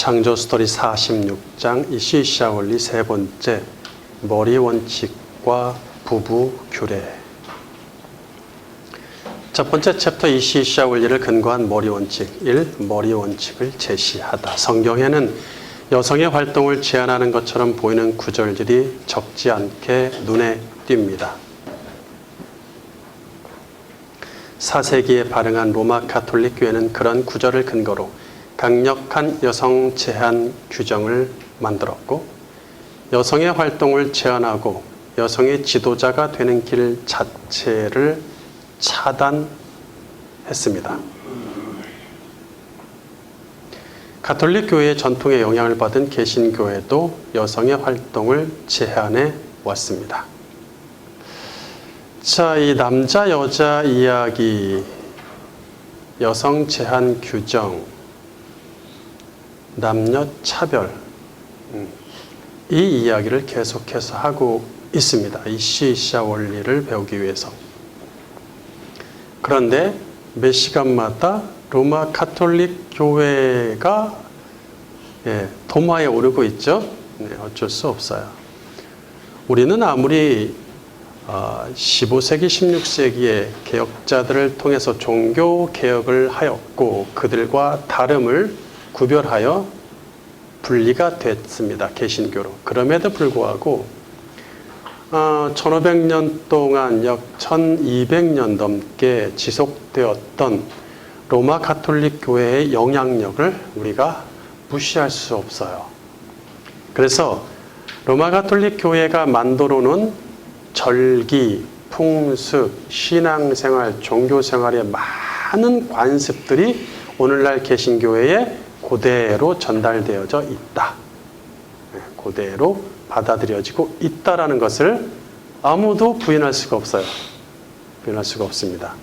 창조 스토리 46장 이시시아 원리 세 번째, 머리 원칙과 부부 규례. 첫 번째 챕터 이시시아 원리를 근거한 머리 원칙 1. 머리 원칙을 제시하다. 성경에는 여성의 활동을 제한하는 것처럼 보이는 구절들이 적지 않게 눈에 띕니다. 4세기에 발흥한 로마 가톨릭 교회는 그런 구절을 근거로 강력한 여성 제한 규정을 만들었고, 여성의 활동을 제한하고 여성의 지도자가 되는 길 자체를 차단했습니다. 가톨릭 교회의 전통에 영향을 받은 개신교회도 여성의 활동을 제한해 왔습니다. 자, 이 남자 여자 이야기, 여성 제한 규정, 남녀 차별, 이 이야기를 계속해서 하고 있습니다. 이시시아 원리를 배우기 위해서. 그런데 매 시간마다 로마 가톨릭 교회가 도마에 오르고 있죠. 어쩔 수 없어요. 우리는 아무리 15세기, 16세기에 개혁자들을 통해서 종교 개혁을 하였고 그들과 다름을 구별하여 분리가 됐습니다. 개신교로. 그럼에도 불구하고 1500년 동안 약 1200년 넘게 지속되었던 로마 가톨릭 교회의 영향력을 우리가 무시할 수 없어요. 그래서 로마 가톨릭 교회가 만들어 놓은 절기, 풍습, 신앙생활, 종교생활의 많은 관습들이 오늘날 개신교회에 그대로 전달되어져 있다. 그대로 받아들여지고 있다라는 것을 아무도 부인할 수가 없어요. 부인할 수가 없습니다.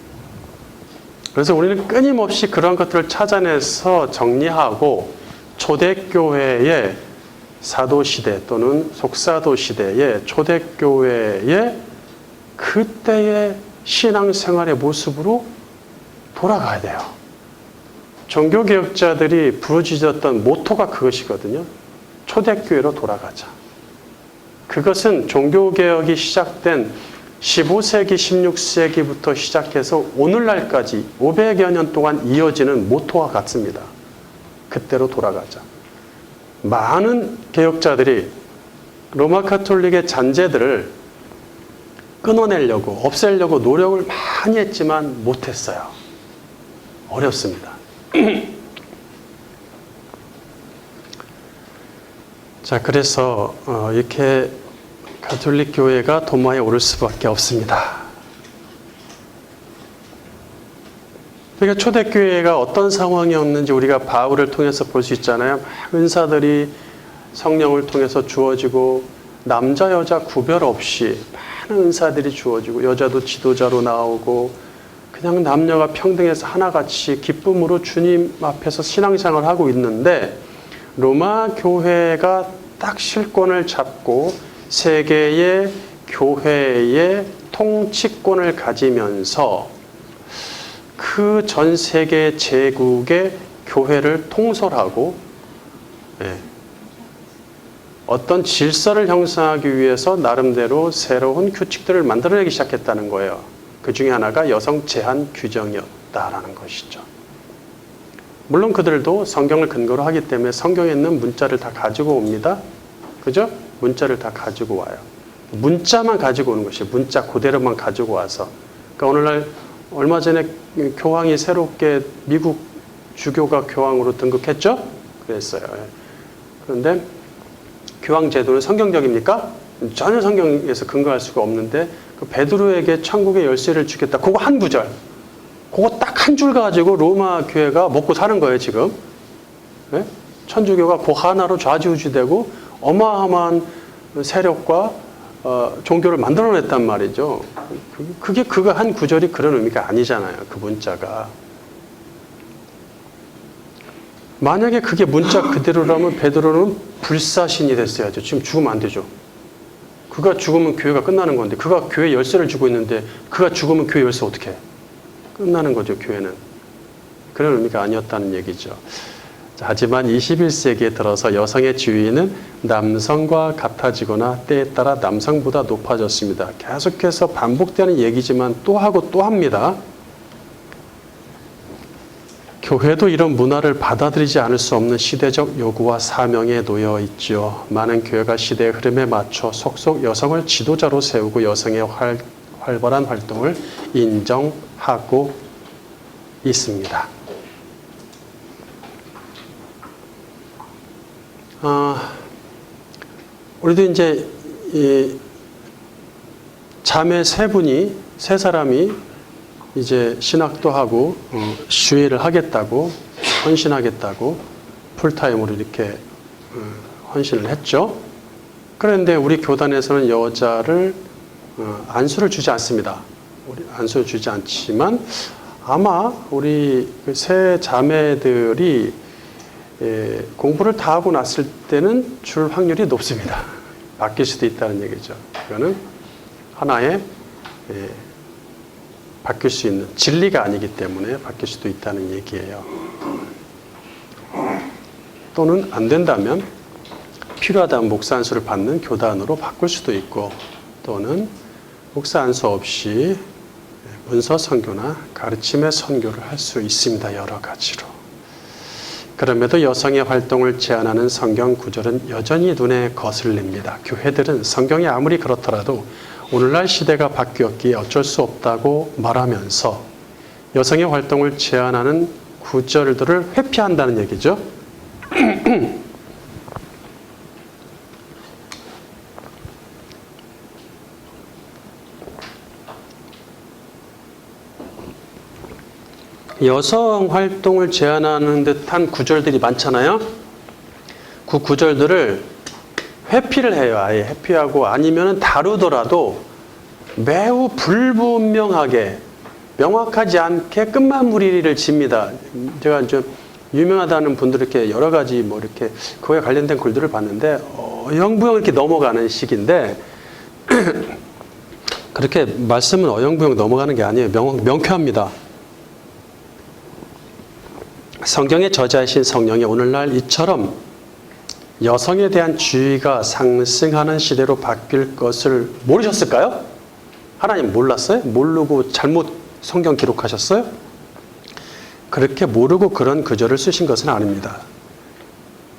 그래서 우리는 끊임없이 그런 것들을 찾아내서 정리하고 초대교회의 사도시대 또는 속사도시대의 초대교회의 그때의 신앙생활의 모습으로 돌아가야 돼요. 종교개혁자들이 부르짖었던 모토가 그것이거든요. 초대교회로 돌아가자. 그것은 종교개혁이 시작된 15세기, 16세기부터 시작해서 오늘날까지 500여 년 동안 이어지는 모토와 같습니다. 그때로 돌아가자. 많은 개혁자들이 로마 가톨릭의 잔재들을 끊어내려고, 없애려고 노력을 많이 했지만 못했어요. 어렵습니다. 자, 그래서 이렇게 가톨릭 교회가 도마에 오를 수밖에 없습니다. 그러니까 초대교회가 어떤 상황이었는지 우리가 바울을 통해서 볼 수 있잖아요. 막 은사들이 성령을 통해서 주어지고 남자 여자 구별 없이 많은 은사들이 주어지고 여자도 지도자로 나오고 그냥 남녀가 평등해서 하나같이 기쁨으로 주님 앞에서 신앙생활을 하고 있는데, 로마 교회가 딱 실권을 잡고 세계의 교회의 통치권을 가지면서 그 전 세계 제국의 교회를 통솔하고 어떤 질서를 형성하기 위해서 나름대로 새로운 규칙들을 만들어내기 시작했다는 거예요. 그 중에 하나가 여성 제한 규정이었다라는 것이죠. 물론 그들도 성경을 근거로 하기 때문에 성경에 있는 문자를 다 가지고 옵니다. 그죠? 문자를 다 가지고 와요. 문자만 가지고 오는 것이, 문자 그대로만 가지고 와서. 그러니까 오늘날 얼마 전에 교황이 새롭게 미국 주교가 교황으로 등극했죠? 그랬어요. 그런데 교황 제도는 성경적입니까? 전혀 성경에서 근거할 수가 없는데, 그 베드로에게 천국의 열쇠를 주겠다. 그거 한 구절. 그거 딱 한 줄 가지고 로마 교회가 먹고 사는 거예요, 지금. 네? 천주교가 그 하나로 좌지우지되고 어마어마한 세력과 종교를 만들어냈단 말이죠. 그게 그거 한 구절이 그런 의미가 아니잖아요. 그 문자가. 만약에 그게 문자 그대로라면 베드로는 불사신이 됐어야죠. 지금 죽으면 안 되죠. 그가 죽으면 교회가 끝나는 건데, 그가 교회 열쇠를 주고 있는데 그가 죽으면 교회 열쇠 어떻게 해? 끝나는 거죠, 교회는. 그런 의미가 아니었다는 얘기죠. 하지만 21세기에 들어서 여성의 지위는 남성과 같아지거나 때에 따라 남성보다 높아졌습니다. 계속해서 반복되는 얘기지만 또 하고 또 합니다. 교회도 이런 문화를 받아들이지 않을 수 없는 시대적 요구와 사명에 놓여 있죠. 많은 교회가 시대의 흐름에 맞춰 속속 여성을 지도자로 세우고 여성의 활발한 활동을 인정하고 있습니다. 우리도 이제 자매 세 사람이 이제 신학도 하고 주의를 하겠다고 헌신하겠다고 풀타임으로 이렇게 헌신을 했죠. 그런데 우리 교단에서는 여자를 안수를 주지 않습니다. 안수를 주지 않지만 아마 우리 세 자매들이 공부를 다 하고 났을 때는 줄 확률이 높습니다. 바뀔 수도 있다는 얘기죠. 이거는 하나의 바뀔 수 있는 진리가 아니기 때문에 바뀔 수도 있다는 얘기예요. 또는 안 된다면 필요하다면 목사 안수를 받는 교단으로 바꿀 수도 있고, 또는 목사 안수 없이 문서 선교나 가르침의 선교를 할 수 있습니다. 여러 가지로. 그럼에도 여성의 활동을 제한하는 성경 구절은 여전히 눈에 거슬립니다. 교회들은 성경이 아무리 그렇더라도 오늘날 시대가 바뀌었기에 어쩔 수 없다고 말하면서 여성의 활동을 제한하는 구절들을 회피한다는 얘기죠. 여성 활동을 제한하는 듯한 구절들이 많잖아요. 그 구절들을 회피를 해요. 아예 회피하고, 아니면 다루더라도 매우 불분명하게 명확하지 않게 끝마무리를 집니다. 제가 좀 유명하다는 분들 이렇게 여러 가지 뭐 이렇게 그거에 관련된 글들을 봤는데 어영부영 이렇게 넘어가는 식인데 그렇게 말씀은 어영부영 넘어가는 게 아니에요. 명쾌합니다. 성경의 저자이신 성령이 오늘날 이처럼 여성에 대한 주의가 상승하는 시대로 바뀔 것을 모르셨을까요? 하나님 몰랐어요? 모르고 잘못 성경 기록하셨어요? 그렇게 모르고 그런 구절을 쓰신 것은 아닙니다.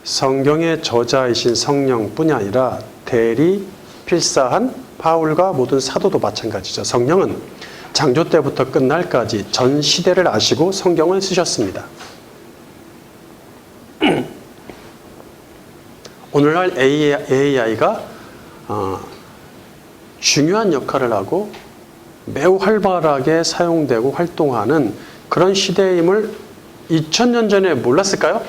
성경의 저자이신 성령뿐이 아니라 대리 필사한 바울과 모든 사도도 마찬가지죠. 성령은 창조 때부터 끝날까지 전 시대를 아시고 성경을 쓰셨습니다. 오늘날 AI가 중요한 역할을 하고 매우 활발하게 사용되고 활동하는 그런 시대임을 2000년 전에 몰랐을까요?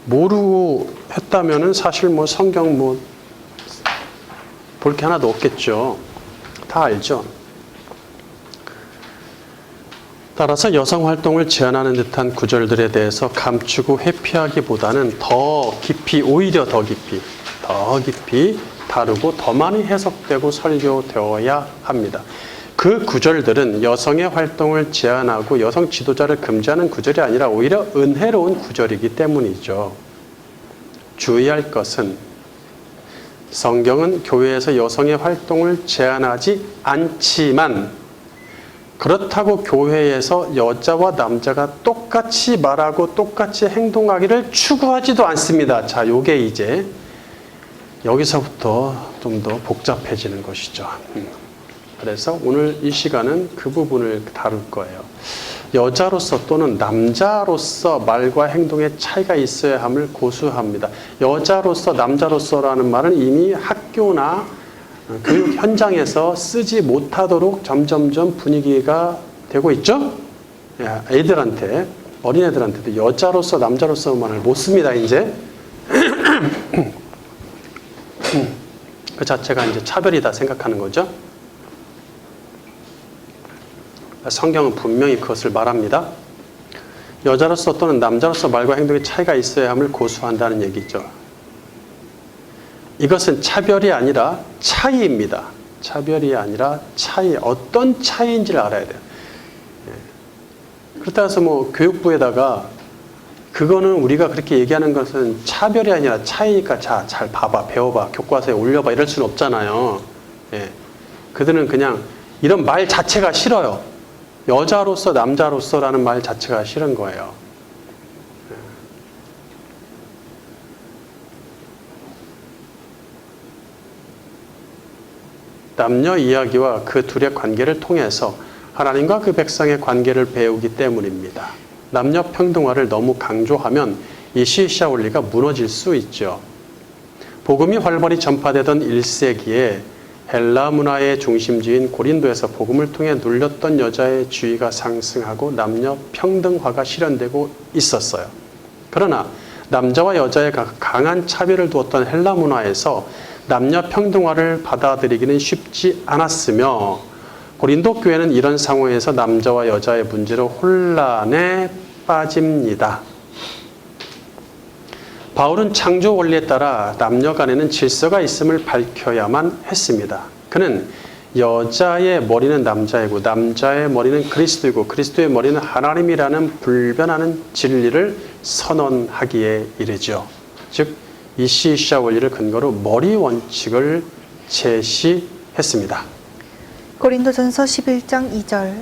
모르고 했다면은 사실 뭐 성경 뭐 볼 게 하나도 없겠죠. 다 알죠. 따라서 여성 활동을 제한하는 듯한 구절들에 대해서 감추고 회피하기보다는 더 깊이, 오히려 더 깊이 다루고 더 많이 해석되고 설교되어야 합니다. 그 구절들은 여성의 활동을 제한하고 여성 지도자를 금지하는 구절이 아니라 오히려 은혜로운 구절이기 때문이죠. 주의할 것은 성경은 교회에서 여성의 활동을 제한하지 않지만 그렇다고 교회에서 여자와 남자가 똑같이 말하고 똑같이 행동하기를 추구하지도 않습니다. 자, 요게 이제 여기서부터 좀 더 복잡해지는 것이죠. 그래서 오늘 이 시간은 그 부분을 다룰 거예요. 여자로서 또는 남자로서 말과 행동에 차이가 있어야 함을 고수합니다. 여자로서 남자로서라는 말은 이미 학교나 교육 현장에서 쓰지 못하도록 점점점 분위기가 되고 있죠? 애들한테, 어린애들한테도 여자로서 남자로서 말을 못 씁니다, 이제. 그 자체가 이제 차별이다 생각하는 거죠. 성경은 분명히 그것을 말합니다. 여자로서 또는 남자로서 말과 행동에 차이가 있어야 함을 고수한다는 얘기죠. 이것은 차별이 아니라 차이입니다. 차별이 아니라 차이, 어떤 차이인지를 알아야 돼요. 그렇다고 해서 뭐 교육부에다가 그거는 우리가 그렇게 얘기하는 것은 차별이 아니라 차이니까 자, 잘 봐봐, 배워봐, 교과서에 올려봐 이럴 수는 없잖아요. 예. 그들은 그냥 이런 말 자체가 싫어요. 여자로서 남자로서라는 말 자체가 싫은 거예요. 남녀 이야기와 그 둘의 관계를 통해서 하나님과 그 백성의 관계를 배우기 때문입니다. 남녀 평등화를 너무 강조하면 이 시시아 원리가 무너질 수 있죠. 복음이 활발히 전파되던 1세기에 헬라 문화의 중심지인 고린도에서 복음을 통해 눌렸던 여자의 지위가 상승하고 남녀 평등화가 실현되고 있었어요. 그러나 남자와 여자의 강한 차별을 두었던 헬라 문화에서 남녀 평등화를 받아들이기는 쉽지 않았으며 고린도 교회는 이런 상황에서 남자와 여자의 문제로 혼란에 빠집니다. 바울은 창조 원리에 따라 남녀 간에는 질서가 있음을 밝혀야만 했습니다. 그는 여자의 머리는 남자이고 남자의 머리는 그리스도이고 그리스도의 머리는 하나님이라는 불변하는 진리를 선언하기에 이르죠. 즉, 이 시시아 원리를 근거로 머리 원칙을 제시했습니다. 고린도전서 11장 2절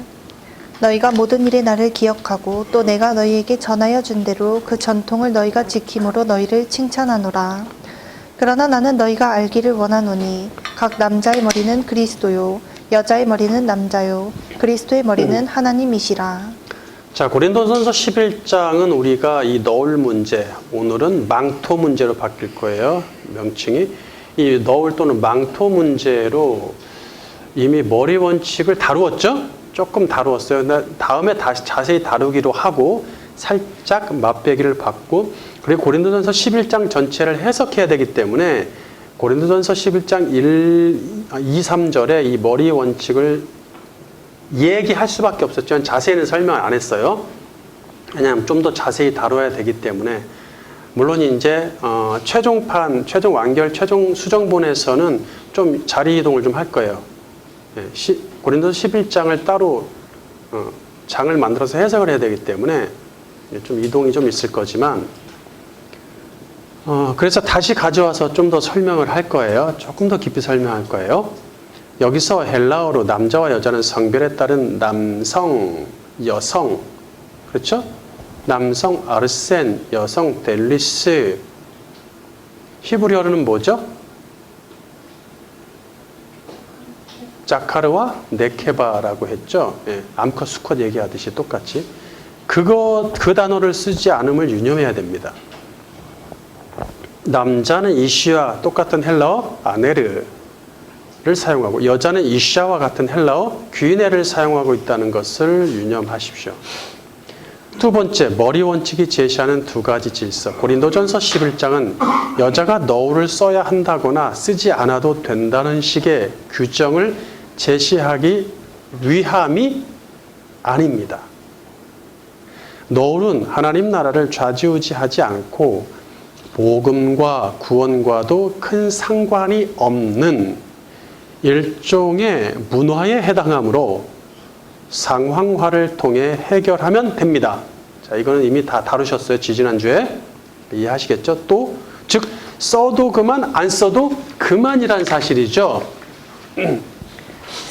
너희가 모든 일에 나를 기억하고 또 내가 너희에게 전하여 준 대로 그 전통을 너희가 지킴으로 너희를 칭찬하노라. 그러나 나는 너희가 알기를 원하노니 각 남자의 머리는 그리스도요 여자의 머리는 남자요 그리스도의 머리는 하나님이시라. 자, 고린도전서 11장은 우리가 이 너울 문제, 오늘은 망토 문제로 바뀔 거예요. 명칭이. 이 너울 또는 망토 문제로 이미 머리 원칙을 다루었죠? 조금 다루었어요. 근데 다음에 다시 자세히 다루기로 하고 살짝 맛배기를 받고 그리고 고린도전서 11장 전체를 해석해야 되기 때문에 고린도전서 11장 2, 3절에 이 머리 원칙을 얘기할 수밖에 없었죠. 자세히는 설명 안 했어요. 왜냐하면 좀 더 자세히 다뤄야 되기 때문에 물론 이제 최종판, 최종 완결, 최종 수정본에서는 좀 자리 이동을 좀 할 거예요. 고린도서 11장을 따로 장을 만들어서 해석을 해야 되기 때문에 좀 이동이 좀 있을 거지만 그래서 다시 가져와서 좀 더 설명을 할 거예요. 조금 더 깊이 설명할 거예요. 여기서 헬라어로 남자와 여자는 성별에 따른 남성, 여성, 그렇죠? 남성 아르센, 여성 델리스. 히브리어로는 뭐죠? 자카르와 네케바라고 했죠. 예, 암컷 수컷 얘기하듯이 똑같이 그 단어를 쓰지 않음을 유념해야 됩니다. 남자는 이시와 똑같은 헬라어 아네르를 사용하고 여자는 이샤와 같은 헬라어 귀네를 사용하고 있다는 것을 유념하십시오. 두 번째, 머리 원칙이 제시하는 두 가지 질서. 고린도전서 11장은 여자가 너울을 써야 한다거나 쓰지 않아도 된다는 식의 규정을 제시하기 위함이 아닙니다. 너울은 하나님 나라를 좌지우지하지 않고 복음과 구원과도 큰 상관이 없는 일종의 문화에 해당하므로 상황화를 통해 해결하면 됩니다. 자, 이거는 이미 다 다루셨어요. 지지난주에. 이해하시겠죠? 또, 즉, 써도 그만, 안 써도 그만이란 사실이죠.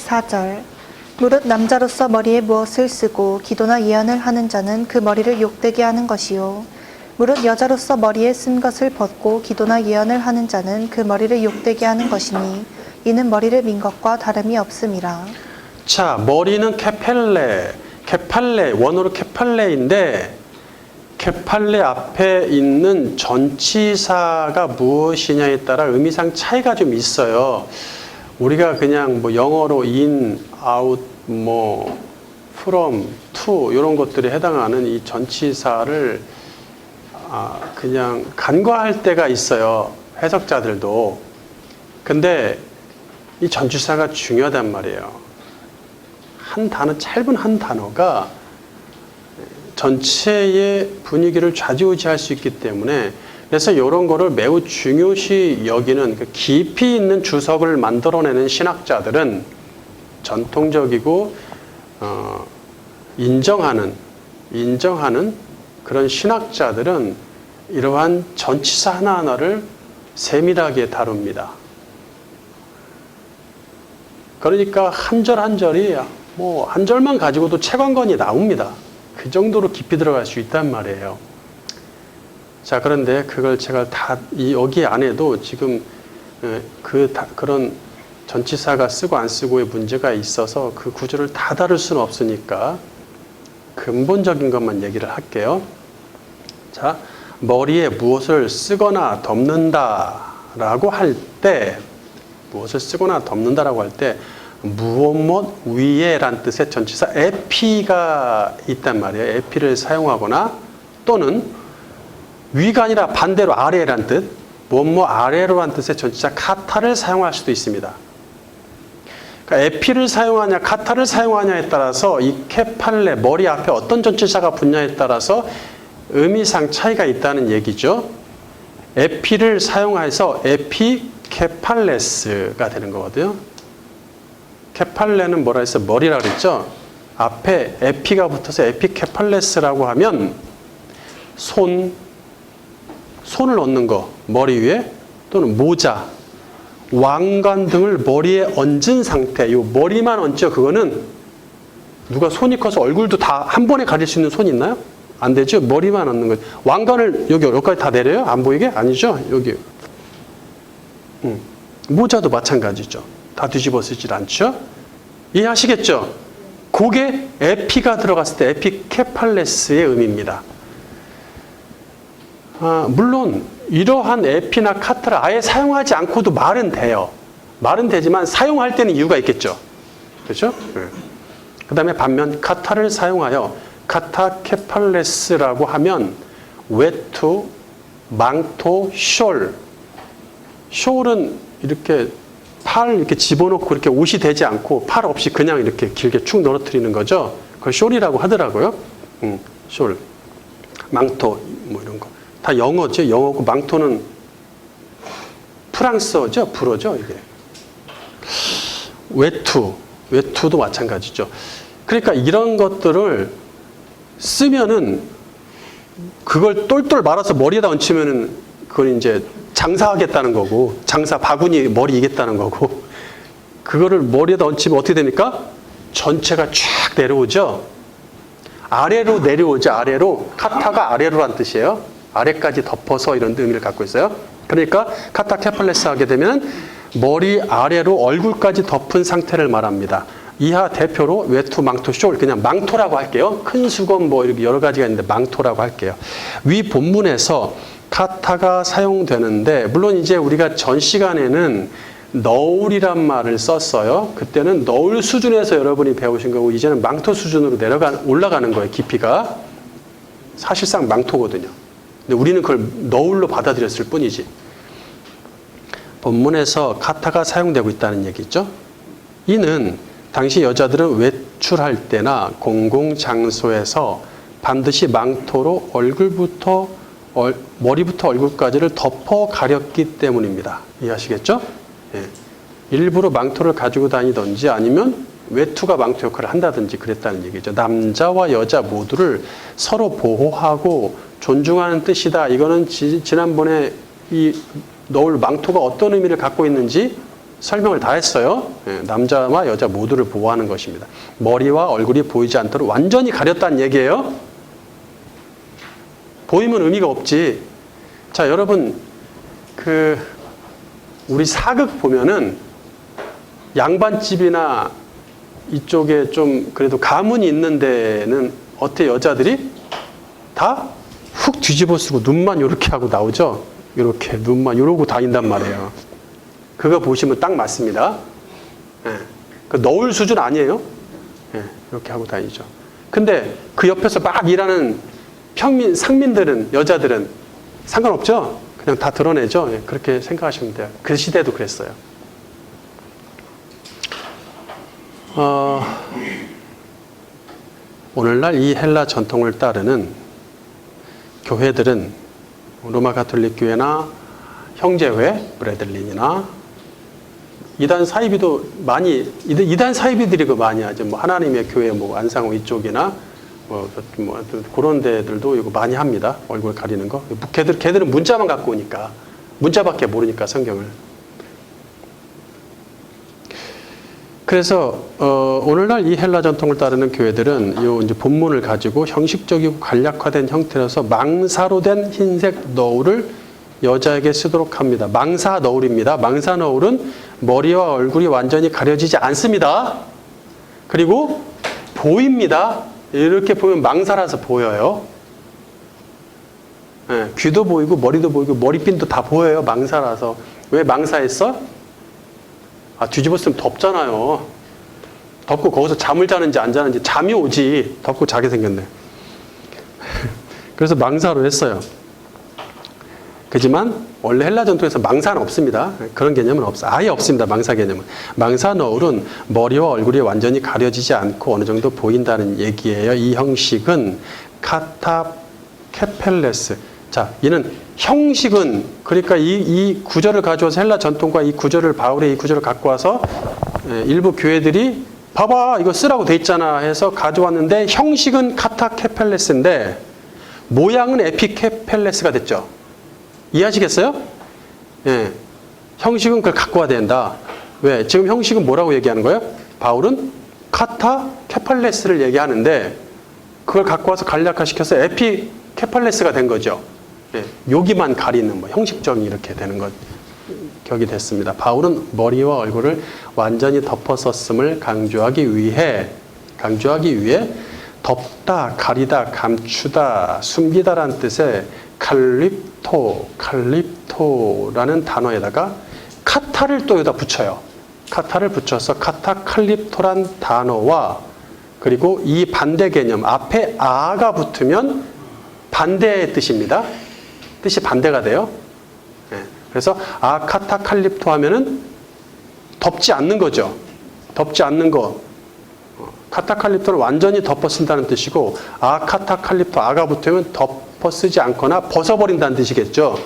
4절 무릇 남자로서 머리에 무엇을 쓰고 기도나 예언을 하는 자는 그 머리를 욕되게 하는 것이요 무릇 여자로서 머리에 쓴 것을 벗고 기도나 예언을 하는 자는 그 머리를 욕되게 하는 것이니 이는 머리를 민 것과 다름이 없음이라. 자, 머리는 케팔레, 원어로 케팔레인데 케팔레 앞에 있는 전치사가 무엇이냐에 따라 의미상 차이가 좀 있어요. 우리가 그냥 뭐 영어로 in, out, 뭐 from, to 이런 것들에 해당하는 이 전치사를 그냥 간과할 때가 있어요. 해석자들도. 근데 이 전치사가 중요하단 말이에요. 한 단어, 짧은 한 단어가 전체의 분위기를 좌지우지할 수 있기 때문에 그래서 이런 거를 매우 중요시 여기는 그 깊이 있는 주석을 만들어내는 신학자들은 전통적이고 인정하는 그런 신학자들은 이러한 전치사 하나하나를 세밀하게 다룹니다. 그러니까 한 절 한 절이 뭐 한 절만 가지고도 채광건이 나옵니다. 그 정도로 깊이 들어갈 수 있단 말이에요. 자, 그런데 그걸 제가 다 여기 안에도 지금 그런 전치사가 쓰고 안 쓰고의 문제가 있어서 그 구조를 다 다룰 수는 없으니까 근본적인 것만 얘기를 할게요. 자, 머리에 무엇을 쓰거나 덮는다라고 할 때, 무엇을 쓰거나 덮는다라고 할 때 무엇 위에란 뜻의 전치사 에피가 있단 말이에요. 에피를 사용하거나 또는 위가 아니라 반대로 아래란 뜻, 무엇 아래로란 뜻의 전치사 카타를 사용할 수도 있습니다. 그러니까 에피를 사용하냐 카타를 사용하냐에 따라서 이 케팔레 머리 앞에 어떤 전치사가 붙냐에 따라서 의미상 차이가 있다는 얘기죠. 에피를 사용해서 에피케팔레스가 되는 거거든요. 케팔레는 뭐라 했어요? 머리라 그랬죠? 앞에 에피가 붙어서 에피케팔레스라고 하면 손을 얹는 거, 머리 위에 또는 모자, 왕관 등을 머리에 얹은 상태. 요 머리만 얹죠. 그거는 누가 손이 커서 얼굴도 다 한 번에 가릴 수 있는 손이 있나요? 안 되죠. 머리만 얹는 거예요. 왕관을 여기까지 다 내려요? 안 보이게? 아니죠. 여기. 모자도 마찬가지죠. 다 뒤집어 쓰질 않죠. 이해하시겠죠? 그게 에피가 들어갔을 때 에피케팔레스의 의미입니다. 물론 이러한 에피나 카타를 아예 사용하지 않고도 말은 돼요. 말은 되지만 사용할 때는 이유가 있겠죠. 그렇죠? 그 다음에 반면 카타를 사용하여 카타케팔레스라고 하면 외투, 망토, 숄. 숄은 이렇게 팔 이렇게 집어넣고 이렇게 옷이 되지 않고 팔 없이 그냥 이렇게 길게 축 늘어뜨리는 거죠. 그걸 숄이라고 하더라고요. 숄, 망토 뭐 이런 거 다 영어죠. 영어고 망토는 프랑스어죠. 불어죠. 이게 외투도 마찬가지죠. 그러니까 이런 것들을 쓰면은 그걸 똘똘 말아서 머리에다 얹히면은 그걸 이제 장사하겠다는 거고, 장사 바구니 머리 이겠다는 거고, 그거를 머리에다 얹히면 어떻게 됩니까? 전체가 쫙 내려오죠. 아래로 내려오죠. 아래로. 카타가 아래로란 뜻이에요. 아래까지 덮어서 이런 의미를 갖고 있어요. 그러니까 카타케팔레스 하게 되면 머리 아래로 얼굴까지 덮은 상태를 말합니다. 이하 대표로 외투, 망토, 숄, 그냥 망토라고 할게요. 큰 수건 뭐 이렇게 여러 가지가 있는데 망토라고 할게요. 위 본문에서 카타가 사용되는데, 물론 이제 우리가 전 시간에는 너울이란 말을 썼어요. 그때는 너울 수준에서 여러분이 배우신 거고, 이제는 망토 수준으로 올라가는 거예요. 깊이가. 사실상 망토거든요. 근데 우리는 그걸 너울로 받아들였을 뿐이지. 본문에서 카타가 사용되고 있다는 얘기죠. 이는 당시 여자들은 외출할 때나 공공장소에서 반드시 망토로 머리부터 얼굴까지를 덮어 가렸기 때문입니다. 이해하시겠죠? 예. 일부러 망토를 가지고 다니든지 아니면 외투가 망토 역할을 한다든지 그랬다는 얘기죠. 남자와 여자 모두를 서로 보호하고 존중하는 뜻이다. 이거는 지난번에 이 너울 망토가 어떤 의미를 갖고 있는지 설명을 다 했어요. 예, 남자와 여자 모두를 보호하는 것입니다. 머리와 얼굴이 보이지 않도록 완전히 가렸다는 얘기예요. 보이면 의미가 없지. 자, 여러분, 우리 사극 보면은 양반집이나 이쪽에 좀 그래도 가문이 있는 데는 어때 여자들이? 다 훅 뒤집어 쓰고 눈만 요렇게 하고 나오죠? 요렇게 눈만 요러고 다닌단 말이에요. 그거 보시면 딱 맞습니다. 예. 그 너울 수준 아니에요? 예. 이렇게 하고 다니죠. 근데 그 옆에서 막 일하는 상민들은, 여자들은 상관없죠? 그냥 다 드러내죠? 예. 그렇게 생각하시면 돼요. 그 시대도 그랬어요. 오늘날 이 헬라 전통을 따르는 교회들은 로마 가톨릭 교회나 형제회, 브레들린이나 이단 사이비도 이단 사이비들이 많이 하죠. 뭐 하나님의 교회, 뭐 안상호 이쪽이나 그런 데들도 이거 많이 합니다. 얼굴 가리는 거. 걔들은 문자만 갖고 오니까. 문자밖에 모르니까 성경을. 그래서 오늘날 이 헬라 전통을 따르는 교회들은 요 이제 본문을 가지고 형식적이고 간략화된 형태로서 망사로 된 흰색 너울을 여자에게 쓰도록 합니다. 망사 너울입니다. 망사 너울은 머리와 얼굴이 완전히 가려지지 않습니다. 그리고 보입니다. 이렇게 보면 망사라서 보여요. 네, 귀도 보이고 머리도 보이고 머리핀도 다 보여요. 망사라서. 왜 망사했어? 뒤집어 쓰면 덥잖아요. 덥고 거기서 잠을 자는지 안 자는지 잠이 오지. 덥고 자게 생겼네. 그래서 망사로 했어요. 그지만 원래 헬라 전통에서 망사는 없습니다. 그런 개념은 없어. 아예 없습니다. 망사 개념은. 망사 너울은 머리와 얼굴이 완전히 가려지지 않고 어느 정도 보인다는 얘기예요. 이 형식은 카타 케펠레스. 자, 이는 형식은 그러니까 이 구절을 가져와서 헬라 전통과 이 구절을 바울의 이 구절을 갖고 와서 일부 교회들이 봐봐 이거 쓰라고 돼 있잖아 해서 가져왔는데 형식은 카타 케펠레스인데 모양은 에피케펠레스가 됐죠. 이해하시겠어요? 예. 형식은 그걸 갖고 와야 된다. 왜? 지금 형식은 뭐라고 얘기하는 거예요? 바울은 카타 케팔레스를 얘기하는데 그걸 갖고 와서 간략화시켜서 에피 케팔레스가 된 거죠. 예. 여기만 가리는 뭐 형식적인 이렇게 되는 것 격이 됐습니다. 바울은 머리와 얼굴을 완전히 덮었었음을 강조하기 위해 덮다, 가리다, 감추다, 숨기다라는 뜻의 칼립토라는 단어에다가 카타를 또 여기다 붙여요. 카타를 붙여서 카타 칼립토란 단어와 그리고 이 반대 개념 앞에 아가 붙으면 반대의 뜻입니다. 뜻이 반대가 돼요. 그래서 카타 칼립토 하면은 덮지 않는 거죠. 덮지 않는 거. 카타 칼립토를 완전히 덮어 쓴다는 뜻이고 카타 칼립토 아가 붙으면 덮어 쓰지 않거나 벗어버린다는 뜻이겠죠.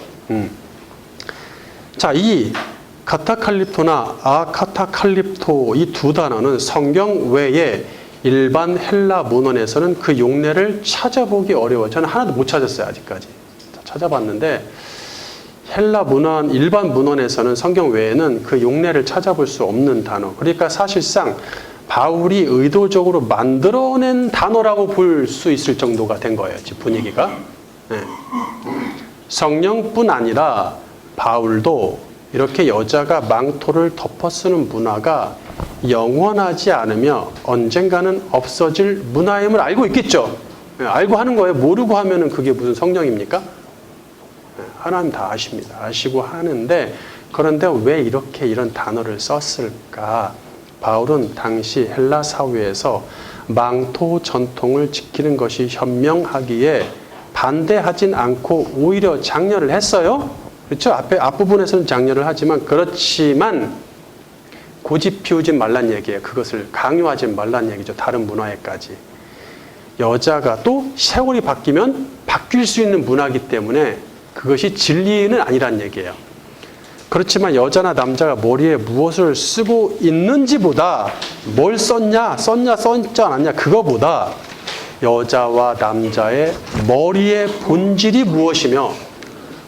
자, 이 카타 칼립토나 카타 칼립토 이 두 단어는 성경 외에 일반 헬라 문헌에서는 그 용례를 찾아보기 어려워요. 저는 하나도 못 찾았어요. 아직까지. 찾아봤는데 헬라 문헌, 일반 문헌에서는 성경 외에는 그 용례를 찾아볼 수 없는 단어. 그러니까 사실상 바울이 의도적으로 만들어낸 단어라고 볼 수 있을 정도가 된 거예요. 지금 분위기가. 네. 성령뿐 아니라 바울도 이렇게 여자가 망토를 덮어 쓰는 문화가 영원하지 않으며 언젠가는 없어질 문화임을 알고 있겠죠. 네. 알고 하는 거예요. 모르고 하면은 그게 무슨 성령입니까? 네. 하나님 다 아십니다. 아시고 하는데 그런데 왜 이렇게 이런 단어를 썼을까? 바울은 당시 헬라 사회에서 망토 전통을 지키는 것이 현명하기에 반대하진 않고 오히려 장려를 했어요. 그렇죠? 앞부분에서는 장려를 하지만 그렇지만 고집 피우지 말란 얘기예요. 그것을 강요하지 말란 얘기죠. 다른 문화에까지. 여자가 또 세월이 바뀌면 바뀔 수 있는 문화이기 때문에 그것이 진리는 아니란 얘기예요. 그렇지만 여자나 남자가 머리에 무엇을 쓰고 있는지보다 뭘 썼냐, 썼지 않았냐 그거보다 여자와 남자의 머리의 본질이 무엇이며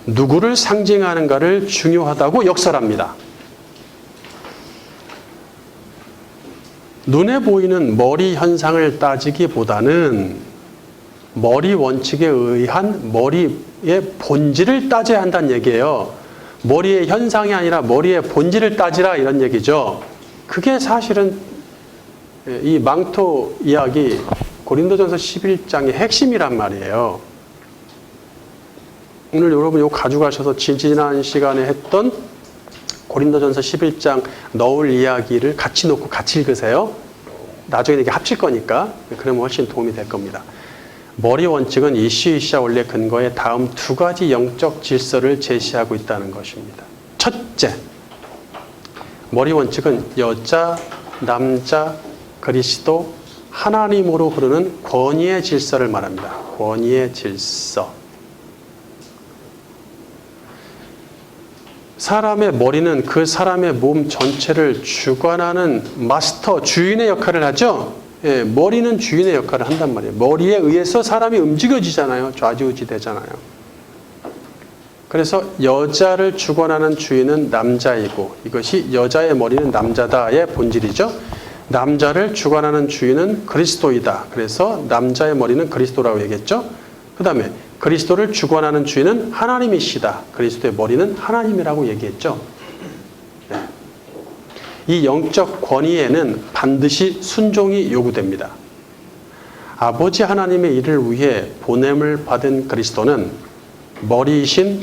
누구를 상징하는가를 중요하다고 역설합니다. 눈에 보이는 머리 현상을 따지기보다는 머리 원칙에 의한 머리의 본질을 따져야 한다는 얘기예요. 머리의 현상이 아니라 머리의 본질을 따지라 이런 얘기죠. 그게 사실은 이 망토 이야기 고린도전서 11장의 핵심이란 말이에요. 오늘 여러분 이거 가져가셔서 지난 시간에 했던 고린도전서 11장 너울 이야기를 같이 놓고 같이 읽으세요. 나중에 이게 합칠 거니까 그러면 훨씬 도움이 될 겁니다. 머리 원칙은 이슈이샤 원리의 근거에 다음 두 가지 영적 질서를 제시하고 있다는 것입니다. 첫째, 머리 원칙은 여자, 남자, 그리스도, 하나님으로 흐르는 권위의 질서를 말합니다. 권위의 질서. 사람의 머리는 그 사람의 몸 전체를 주관하는 마스터, 주인의 역할을 하죠. 예, 머리는 주인의 역할을 한단 말이에요. 머리에 의해서 사람이 움직여지잖아요. 좌지우지 되잖아요. 그래서 여자를 주관하는 주인은 남자이고 이것이 여자의 머리는 남자다의 본질이죠. 남자를 주관하는 주인은 그리스도이다. 그래서 남자의 머리는 그리스도라고 얘기했죠. 그 다음에 그리스도를 주관하는 주인은 하나님이시다. 그리스도의 머리는 하나님이라고 얘기했죠. 네. 이 영적 권위에는 반드시 순종이 요구됩니다. 아버지 하나님의 일을 위해 보냄을 받은 그리스도는 머리이신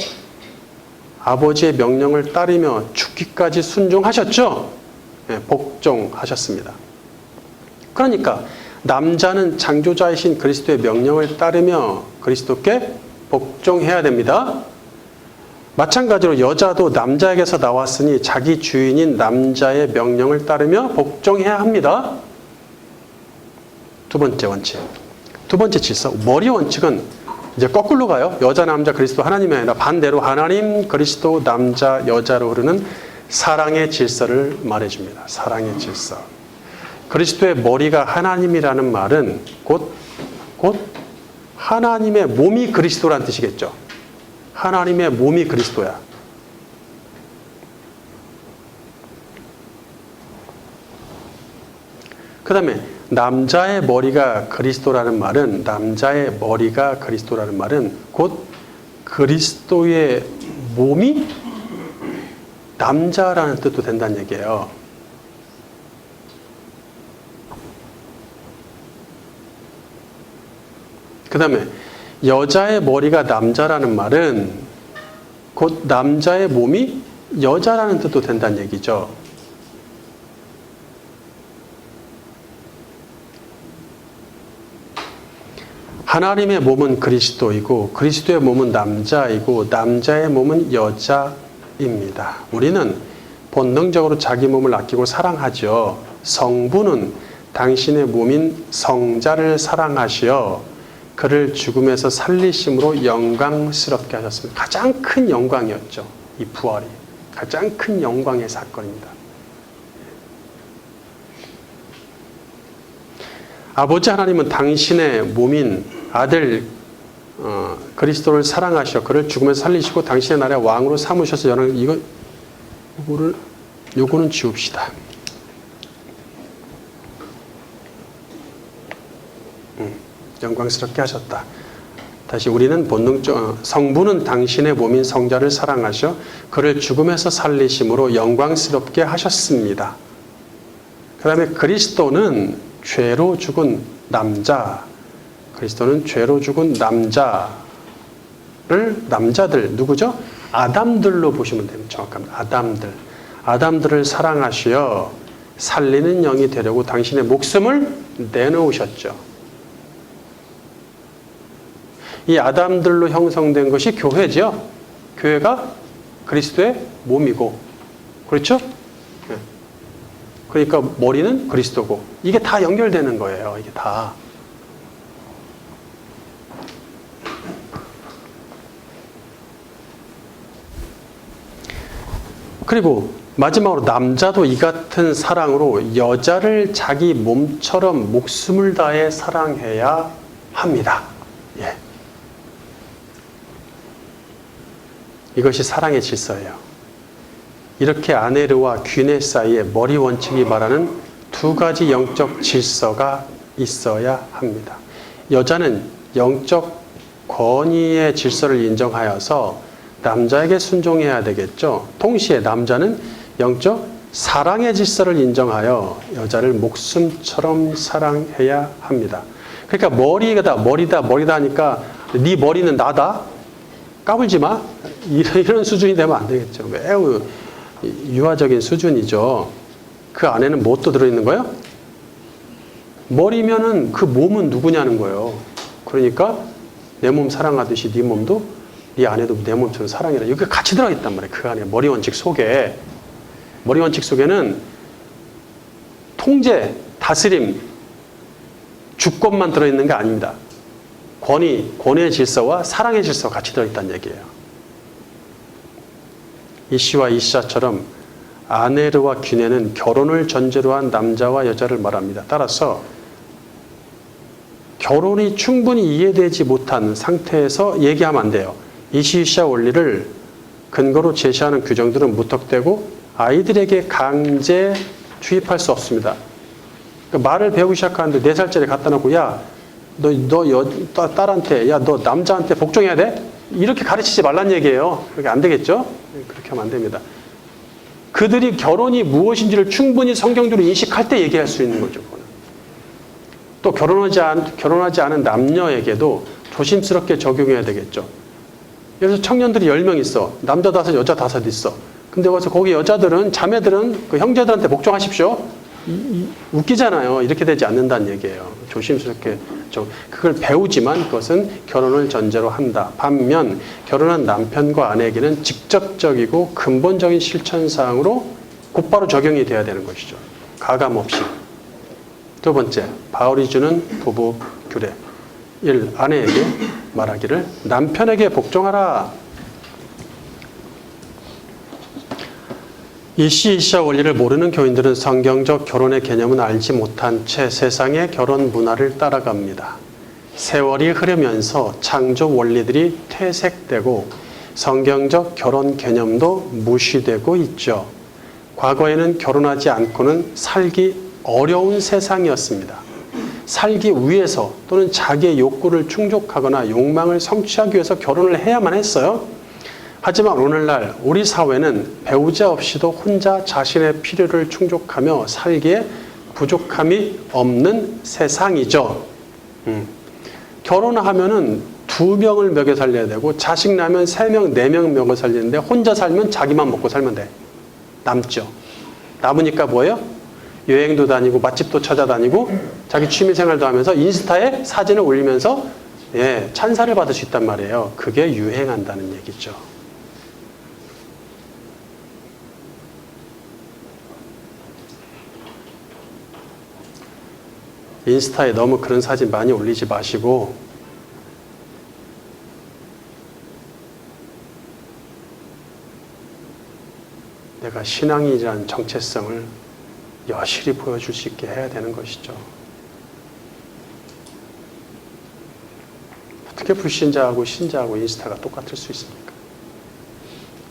아버지의 명령을 따르며 죽기까지 순종하셨죠? 네, 복종하셨습니다. 그러니까 남자는 창조자이신 그리스도의 명령을 따르며 그리스도께 복종해야 됩니다. 마찬가지로 여자도 남자에게서 나왔으니 자기 주인인 남자의 명령을 따르며 복종해야 합니다. 두 번째 원칙. 두 번째 질서. 머리 원칙은 이제 거꾸로 가요. 여자, 남자, 그리스도, 하나님이 아니라 반대로 하나님, 그리스도, 남자, 여자로 흐르는 사랑의 질서를 말해줍니다. 사랑의 질서. 그리스도의 머리가 하나님이라는 말은 곧 하나님의 몸이 그리스도라는 뜻이겠죠. 하나님의 몸이 그리스도야. 그 다음에 남자의 머리가 그리스도라는 말은 곧 그리스도의 몸이 남자라는 뜻도 된다는 얘기예요. 그 다음에 여자의 머리가 남자라는 말은 곧 남자의 몸이 여자라는 뜻도 된다는 얘기죠. 하나님의 몸은 그리스도이고 그리스도의 몸은 남자이고 남자의 몸은 여자입니다. 우리는 본능적으로 자기 몸을 아끼고 사랑하죠. 성부는 당신의 몸인 성자를 사랑하시어 그를 죽음에서 살리심으로 영광스럽게 하셨습니다. 가장 큰 영광이었죠. 이 부활이. 가장 큰 영광의 사건입니다. 아버지 하나님은 당신의 몸인 아들 그리스도를 사랑하셔 그를 죽음에서 살리시고 당신의 나라의 왕으로 삼으셔서 요거는 지웁시다. 영광스럽게 하셨다. 다시 우리는 성부는 당신의 몸인 성자를 사랑하셔 그를 죽음에서 살리심으로 영광스럽게 하셨습니다. 그 다음에 그리스도는 죄로 죽은 남자들 누구죠? 아담들로 보시면 됩니다. 정확합니다. 아담들을 사랑하시어 살리는 영이 되려고 당신의 목숨을 내놓으셨죠. 이 아담들로 형성된 것이 교회죠. 교회가 그리스도의 몸이고, 그렇죠? 그러니까 머리는 그리스도고, 이게 다 연결되는 거예요. 이게 다. 그리고 마지막으로 남자도 이 같은 사랑으로 여자를 자기 몸처럼 목숨을 다해 사랑해야 합니다. 예. 이것이 사랑의 질서예요. 이렇게 아네르와 귀네 사이에 머리 원칙이 말하는 두 가지 영적 질서가 있어야 합니다. 여자는 영적 권위의 질서를 인정하여서 남자에게 순종해야 되겠죠. 동시에 남자는 영적 사랑의 질서를 인정하여 여자를 목숨처럼 사랑해야 합니다. 그러니까 머리다 하니까 네 머리는 나다? 까불지 마? 이런 수준이 되면 안 되겠죠. 매우 유아적인 수준이죠. 그 안에는 뭐 또 들어있는 거예요? 머리면은 그 몸은 누구냐는 거예요. 그러니까 내 몸 사랑하듯이 네 몸도 네 아내도 내 몸처럼 사랑해라. 이게 같이 들어있단 말이에요. 그 안에 머리 원칙 속에. 머리 원칙 속에는 통제, 다스림, 주권만 들어있는 게 아닙니다. 권위의 질서와 사랑의 질서가 같이 들어있다는 얘기예요. 이씨와 이샤처럼 아네르와 귀네는 결혼을 전제로 한 남자와 여자를 말합니다. 따라서 결혼이 충분히 이해되지 못한 상태에서 얘기하면 안 돼요. 이시시아 원리를 근거로 제시하는 규정들은 무턱대고 아이들에게 강제 주입할 수 없습니다. 그러니까 말을 배우기 시작하는데 4살짜리 갖다 놓고 야, 너 딸한테 야, 너 남자한테 복종해야 돼? 이렇게 가르치지 말란 얘기예요. 그렇게 안 되겠죠? 그렇게 하면 안 됩니다. 그들이 결혼이 무엇인지를 충분히 성경적으로 인식할 때 얘기할 수 있는 거죠. 또 결혼하지 않은 남녀에게도 조심스럽게 적용해야 되겠죠. 예를 들어서 청년들이 10명 있어. 남자 5, 여자 5 있어. 근데 와서 거기 여자들은, 자매들은 그 형제들한테 복종하십시오. 웃기잖아요. 이렇게 되지 않는다는 얘기예요. 조심스럽게 그걸 배우지만 그것은 결혼을 전제로 한다. 반면 결혼한 남편과 아내에게는 직접적이고 근본적인 실천사항으로 곧바로 적용이 돼야 되는 것이죠. 가감 없이. 두 번째, 바울이 주는 부부 규례. 1. 아내에게 말하기를 남편에게 복종하라. 이시시아 원리를 모르는 교인들은 성경적 결혼의 개념은 알지 못한 채 세상의 결혼 문화를 따라갑니다. 세월이 흐르면서 창조 원리들이 퇴색되고 성경적 결혼 개념도 무시되고 있죠. 과거에는 결혼하지 않고는 살기 어려운 세상이었습니다. 살기 위해서 또는 자기의 욕구를 충족하거나 욕망을 성취하기 위해서 결혼을 해야만 했어요. 하지만 오늘날 우리 사회는 배우자 없이도 혼자 자신의 필요를 충족하며 살기에 부족함이 없는 세상이죠. 결혼하면은 2명을 먹여 살려야 되고 자식 낳으면 3명, 4명 먹여 살리는데 혼자 살면 자기만 먹고 살면 돼. 남죠. 남으니까 뭐예요? 여행도 다니고 맛집도 찾아다니고 자기 취미생활도 하면서 인스타에 사진을 올리면서 찬사를 받을 수 있단 말이에요. 그게 유행한다는 얘기죠. 인스타에 너무 그런 사진 많이 올리지 마시고 내가 신앙이라는 정체성을 여실히 보여줄 수 있게 해야 되는 것이죠. 어떻게 불신자하고 신자하고 인스타가 똑같을 수 있습니까?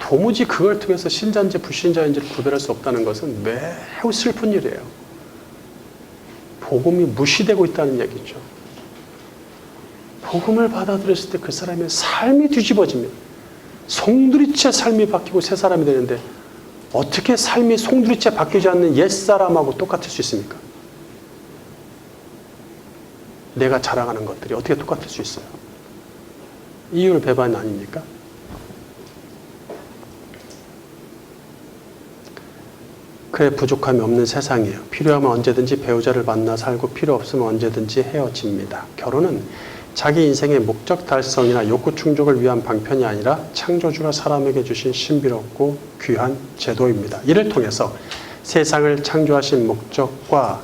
도무지 그걸 통해서 신자인지 불신자인지를 구별할 수 없다는 것은 매우 슬픈 일이에요. 복음이 무시되고 있다는 얘기죠. 복음을 받아들였을 때 그 사람의 삶이 뒤집어집니다. 송두리째 삶이 바뀌고 새 사람이 되는데 어떻게 삶이 송두리째 바뀌지 않는 옛사람하고 똑같을 수 있습니까? 내가 자랑하는 것들이 어떻게 똑같을 수 있어요? 이율 배반 아닙니까? 그래 부족함이 없는 세상이에요. 필요하면 언제든지 배우자를 만나 살고 필요 없으면 언제든지 헤어집니다. 결혼은 자기 인생의 목적 달성이나 욕구 충족을 위한 방편이 아니라 창조주가 사람에게 주신 신비롭고 귀한 제도입니다. 이를 통해서 세상을 창조하신 목적과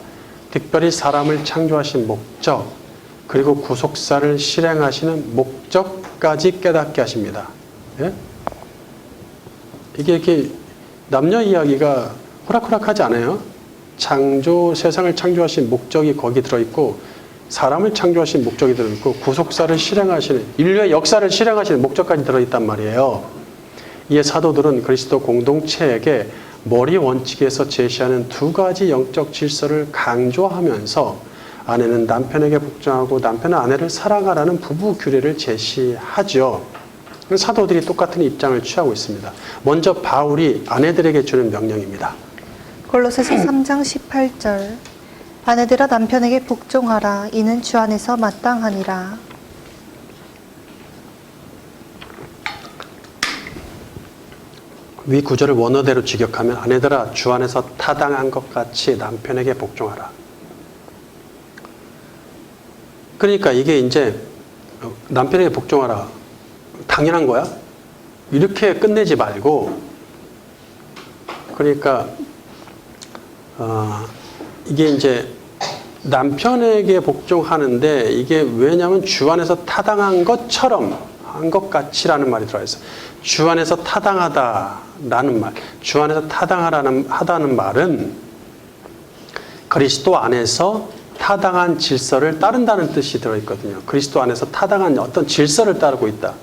특별히 사람을 창조하신 목적 그리고 구속사를 실행하시는 목적까지 깨닫게 하십니다. 예? 이게 이렇게 남녀 이야기가 호락호락하지 않아요. 세상을 창조하신 목적이 거기 들어있고 사람을 창조하신 목적이 들어있고 구속사를 실행하시는 인류의 역사를 실행하시는 목적까지 들어있단 말이에요. 이에 사도들은 그리스도 공동체에게 머리 원칙에서 제시하는 2가지 영적 질서를 강조하면서 아내는 남편에게 복종하고 남편은 아내를 사랑하라는 부부 규례를 제시하죠. 사도들이 똑같은 입장을 취하고 있습니다. 먼저 바울이 아내들에게 주는 명령입니다. 골로새서 3장 18절 아내들아 남편에게 복종하라 이는 주 안에서 마땅하니라. 위 구절을 원어대로 직역하면 아내들아 주 안에서 타당한 것 같이 남편에게 복종하라. 그러니까 이게 이제 남편에게 복종하라 당연한 거야? 이렇게 끝내지 말고 그러니까 이게 이제 남편에게 복종하는데 이게 왜냐하면 주 안에서 타당한 것처럼 한 것 같이라는 말이 들어가 있어요. 주 안에서 타당하다라는 말, 주 안에서 타당하다는 말은 그리스도 안에서 타당한 질서를 따른다는 뜻이 들어있거든요. 그리스도 안에서 타당한 어떤 질서를 따르고 있다.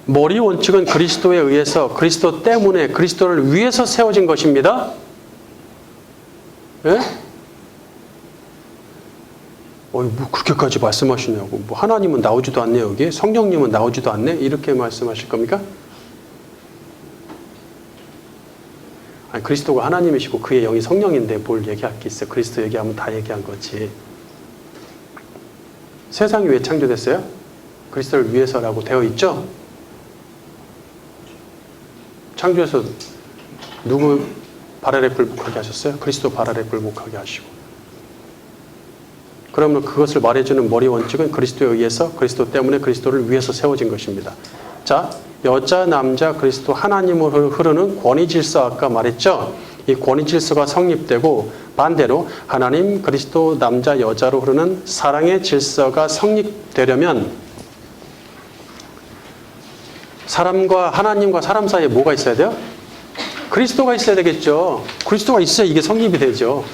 머리 원칙은 그리스도에 의해서, 그리스도 때문에, 그리스도를 위해서 세워진 것입니다. 예? 뭐 그렇게까지 말씀하시냐고. 뭐 하나님은 나오지도 않네 여기에. 성령님은 나오지도 않네. 이렇게 말씀하실 겁니까? 아니, 그리스도가 하나님이시고 그의 영이 성령인데 뭘 얘기할 게 있어요. 그리스도 얘기하면 다 얘기한 거지. 세상이 왜 창조됐어요? 그리스도를 위해서라고 되어 있죠? 창조에서 누구 발 아래 굴복하게 하셨어요? 그리스도 발 아래 굴복하게 하시고. 그러면 그것을 말해주는 머리 원칙은 그리스도에 의해서, 그리스도 때문에, 그리스도를 위해서 세워진 것입니다. 자, 여자, 남자, 그리스도, 하나님으로 흐르는 권위 질서 아까 말했죠? 이 권위 질서가 성립되고 반대로 하나님, 그리스도, 남자, 여자로 흐르는 사랑의 질서가 성립되려면 사람과 하나님과 사람 사이에 뭐가 있어야 돼요? 그리스도가 있어야 되겠죠. 그리스도가 있어야 이게 성립이 되죠.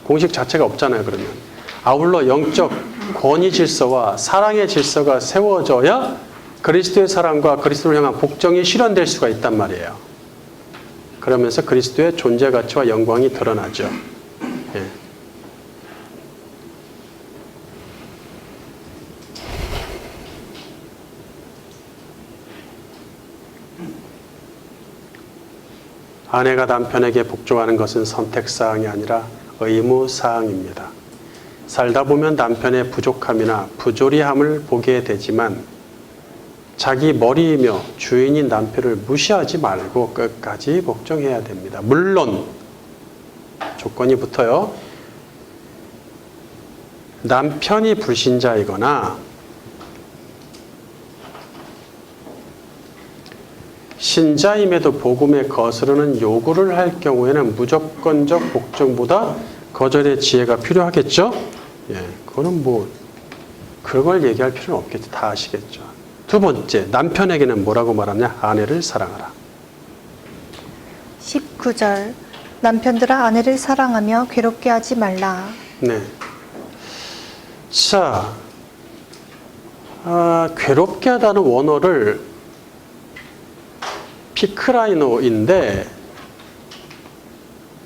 공식 자체가 없잖아요, 그러면. 아울러 영적 권위 질서와 사랑의 질서가 세워져야 그리스도의 사랑과 그리스도를 향한 복종이 실현될 수가 있단 말이에요. 그러면서 그리스도의 존재 가치와 영광이 드러나죠. 예. 아내가 남편에게 복종하는 것은 선택사항이 아니라 의무사항입니다. 살다 보면 남편의 부족함이나 부조리함을 보게 되지만 자기 머리이며 주인인 남편을 무시하지 말고 끝까지 복종해야 됩니다. 물론 조건이 붙어요. 남편이 불신자이거나 신자임에도 복음에 거스르는 요구를 할 경우에는 무조건적 복종보다 거절의 지혜가 필요하겠죠? 예, 그거는 뭐 그걸 얘기할 필요는 없겠죠. 다 아시겠죠. 두 번째, 남편에게는 뭐라고 말하냐? 아내를 사랑하라. 19절 남편들아 아내를 사랑하며 괴롭게 하지 말라. 네. 자, 괴롭게 하다는 원어를 피크라이노인데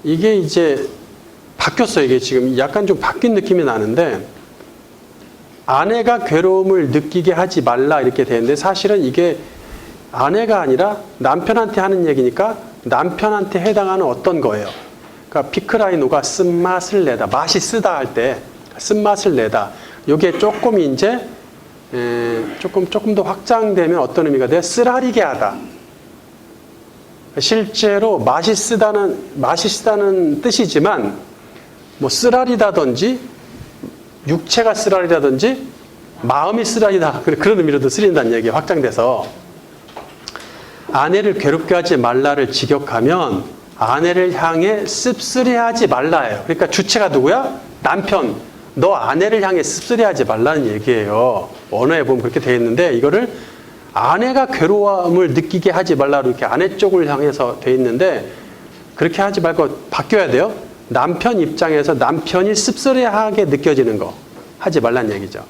이게 이제 바뀌었어요. 이게 지금 약간 좀 바뀐 느낌이 나는데 아내가 괴로움을 느끼게 하지 말라 이렇게 되는데 사실은 이게 아내가 아니라 남편한테 하는 얘기니까 남편한테 해당하는 어떤 거예요. 그러니까 피크라이노가 쓴맛을 내다, 맛이 쓰다 할 때 쓴맛을 내다. 이게 조금 이제 조금 더 확장되면 어떤 의미가 돼요? 쓰라리게 하다. 실제로 맛이 쓰다는 뜻이지만 뭐 쓰라리다든지 육체가 쓰라리다든지 마음이 쓰라리다 그런 의미로도 쓰린다는 얘기가 확장돼서 아내를 괴롭게 하지 말라를 직역하면 아내를 향해 씁쓸해하지 말라예요. 그러니까 주체가 누구야? 남편. 너 아내를 향해 씁쓸해하지 말라는 얘기예요. 언어에 보면 그렇게 되어 있는데 이거를 아내가 괴로움을 느끼게 하지 말라로 이렇게 아내 쪽을 향해서 되어 있는데 그렇게 하지 말고 바뀌어야 돼요. 남편 입장에서 남편이 씁쓸해하게 느껴지는 거 하지 말라는 얘기죠.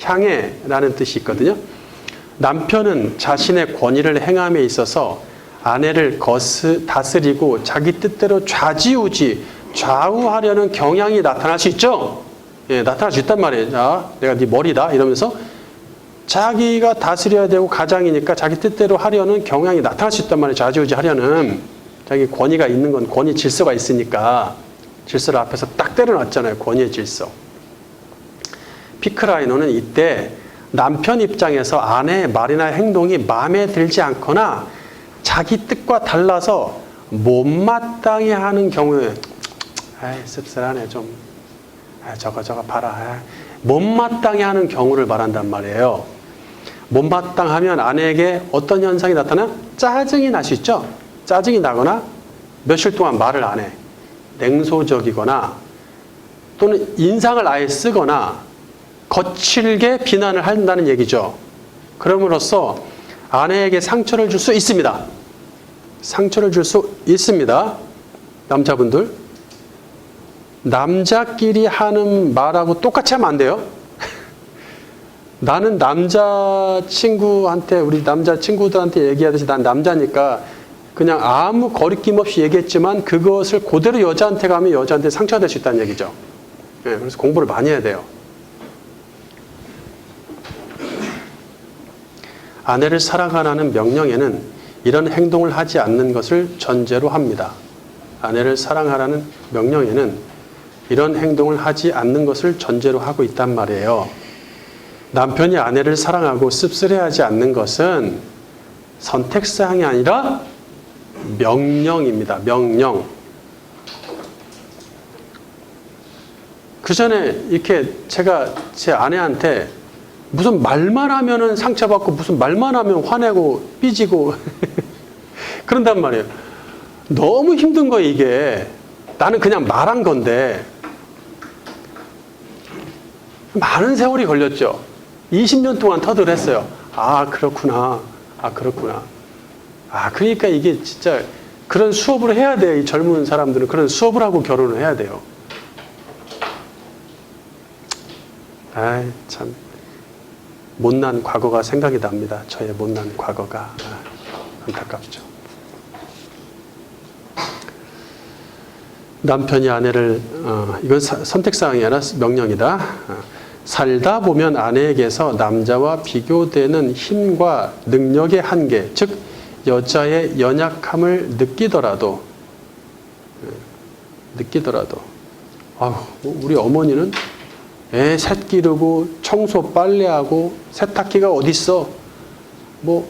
향해라는 뜻이 있거든요. 남편은 자신의 권위를 행함에 있어서 아내를 다스리고 자기 뜻대로 좌우하려는 경향이 나타날 수 있죠. 예, 나타날 수 있단 말이에요. 자, 내가 네 머리다 이러면서 자기가 다스려야 되고 가장이니까 자기 뜻대로 하려는 경향이 나타날 수 있단 말이에요. 좌지우지하려는 자기 권위가 있는 건 권위 질서가 있으니까 질서를 앞에서 딱 때려놨잖아요. 권위의 질서. 피크라이노는 이때 남편 입장에서 아내의 말이나 행동이 마음에 들지 않거나 자기 뜻과 달라서 못마땅해 하는 경우에 씁쓸하네 좀 저거 봐라 못마땅해 하는 경우를 말한단 말이에요. 못마땅하면 아내에게 어떤 현상이 나타나? 짜증이 날 수 있죠. 짜증이 나거나 며칠 동안 말을 안 해. 냉소적이거나 또는 인상을 아예 쓰거나 거칠게 비난을 한다는 얘기죠. 그럼으로써 아내에게 상처를 줄 수 있습니다. 상처를 줄 수 있습니다. 남자분들. 남자끼리 하는 말하고 똑같이 하면 안 돼요. 나는 남자친구한테, 우리 남자친구들한테 얘기하듯이 난 남자니까 그냥 아무 거리낌 없이 얘기했지만 그것을 그대로 여자한테 가면 여자한테 상처가 될 수 있다는 얘기죠. 네, 그래서 공부를 많이 해야 돼요. 아내를 사랑하라는 명령에는 이런 행동을 하지 않는 것을 전제로 합니다. 아내를 사랑하라는 명령에는 이런 행동을 하지 않는 것을 전제로 하고 있단 말이에요. 남편이 아내를 사랑하고 씁쓸해하지 않는 것은 선택사항이 아니라 명령입니다. 명령. 그 전에 이렇게 제가 제 아내한테 무슨 말만 하면은 상처받고 무슨 말만 하면 화내고 삐지고 그런단 말이에요. 너무 힘든 거예요, 이게. 나는 그냥 말한 건데 많은 세월이 걸렸죠. 20년 동안 터득을 했어요. 아, 그렇구나. 아, 그렇구나. 아, 그러니까 이게 진짜 그런 수업을 해야 돼요. 이 젊은 사람들은 그런 수업을 하고 결혼을 해야 돼요. 아이, 참. 못난 과거가 생각이 납니다. 저의 못난 과거가. 안타깝죠. 남편이 아내를, 이건 선택사항이 아니라 명령이다. 살다 보면 아내에게서 남자와 비교되는 힘과 능력의 한계, 즉 여자의 연약함을 느끼더라도 아유, 우리 어머니는 애 셋 기르고 청소 빨래하고 세탁기가 어딨어? 뭐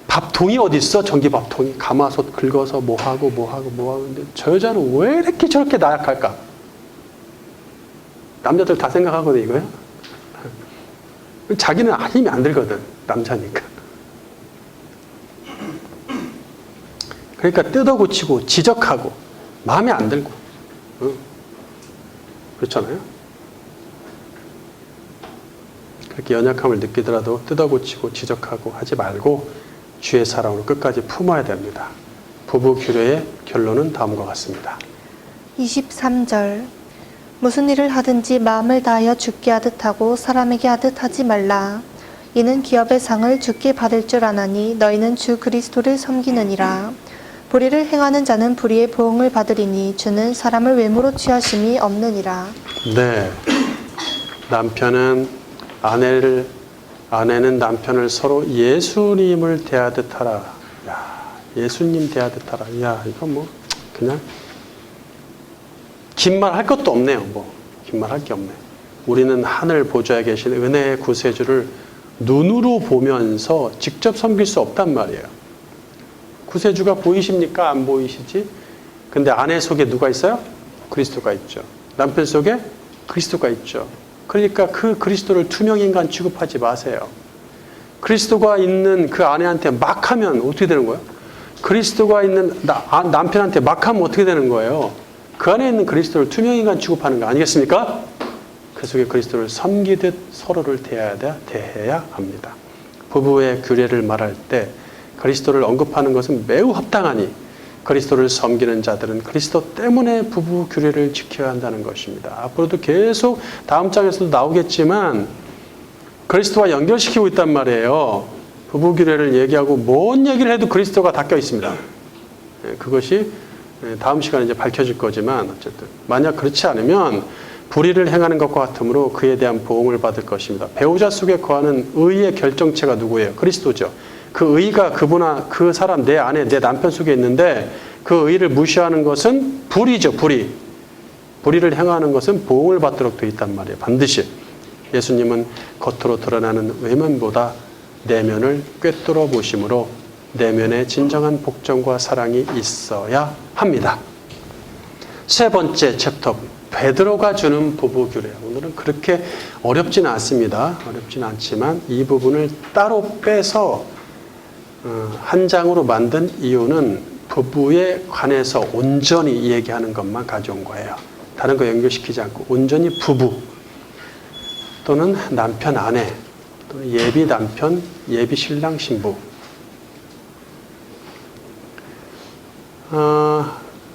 밥통이 어딨어? 전기 밥통이 가마솥 긁어서 뭐하고 근데 저 여자는 왜 이렇게 저렇게 나약할까? 남자들 다 생각하거든 이거야. 자기는 힘이 안 들거든. 남자니까. 그러니까 뜯어고치고 지적하고 마음에 안 들고 그렇잖아요. 그렇게 연약함을 느끼더라도 뜯어고치고 지적하고 하지 말고 주의 사랑으로 끝까지 품어야 됩니다. 부부 규례의 결론은 다음과 같습니다. 23절 무슨 일을 하든지 마음을 다하여 주께 하듯 하고 사람에게 하듯 하지 말라. 이는 기업의 상을 주께 받을 줄 아나니 너희는 주 그리스도를 섬기느니라. 불의를 행하는 자는 불의의 보응을 받으리니 주는 사람을 외모로 취하심이 없느니라. 네, 아내는 남편을 서로 예수님을 대하듯 하라. 야, 예수님 대하듯 하라. 야, 이거 뭐 그냥 긴 말 할 것도 없네요. 긴 말 할 게 없네. 우리는 하늘 보좌에 계신 은혜의 구세주를 눈으로 보면서 직접 섬길 수 없단 말이에요. 구세주가 보이십니까? 안 보이시지? 근데 아내 속에 누가 있어요? 그리스도가 있죠. 남편 속에 그리스도가 있죠. 그러니까 그 그리스도를 투명인간 취급하지 마세요. 그리스도가 있는 그 아내한테 막 하면 어떻게 되는 거예요? 그리스도가 있는 남편한테 막 하면 어떻게 되는 거예요? 그 안에 있는 그리스도를 투명인간 취급하는 거 아니겠습니까? 그 속에 그리스도를 섬기듯 서로를 대해야 합니다. 부부의 규례를 말할 때 그리스도를 언급하는 것은 매우 합당하니 그리스도를 섬기는 자들은 그리스도 때문에 부부 규례를 지켜야 한다는 것입니다. 앞으로도 계속 다음 장에서도 나오겠지만 그리스도와 연결시키고 있단 말이에요. 부부 규례를 얘기하고 뭔 얘기를 해도 그리스도가 닦여 있습니다. 그것이 다음 시간에 이제 밝혀질 거지만 어쨌든 만약 그렇지 않으면 불의를 행하는 것과 같으므로 그에 대한 보응을 받을 것입니다. 배우자 속에 거하는 의의 결정체가 누구예요? 그리스도죠. 그 의가 그 사람 내 아내 내 남편 속에 있는데 그 의를 무시하는 것은 불의죠. 불의를 행하는 것은 보응을 받도록 되어 있단 말이에요. 반드시. 예수님은 겉으로 드러나는 외면보다 내면을 꿰뚫어 보심으로 내면에 진정한 복종과 사랑이 있어야 합니다. 세 번째 챕터, 베드로가 주는 부부 규례. 오늘은 그렇게 어렵지는 않습니다. 어렵지는 않지만 이 부분을 따로 빼서 한 장으로 만든 이유는 부부에 관해서 온전히 얘기하는 것만 가져온 거예요. 다른 거 연결시키지 않고 온전히 부부 또는 남편, 아내 또는 예비 남편, 예비 신랑, 신부.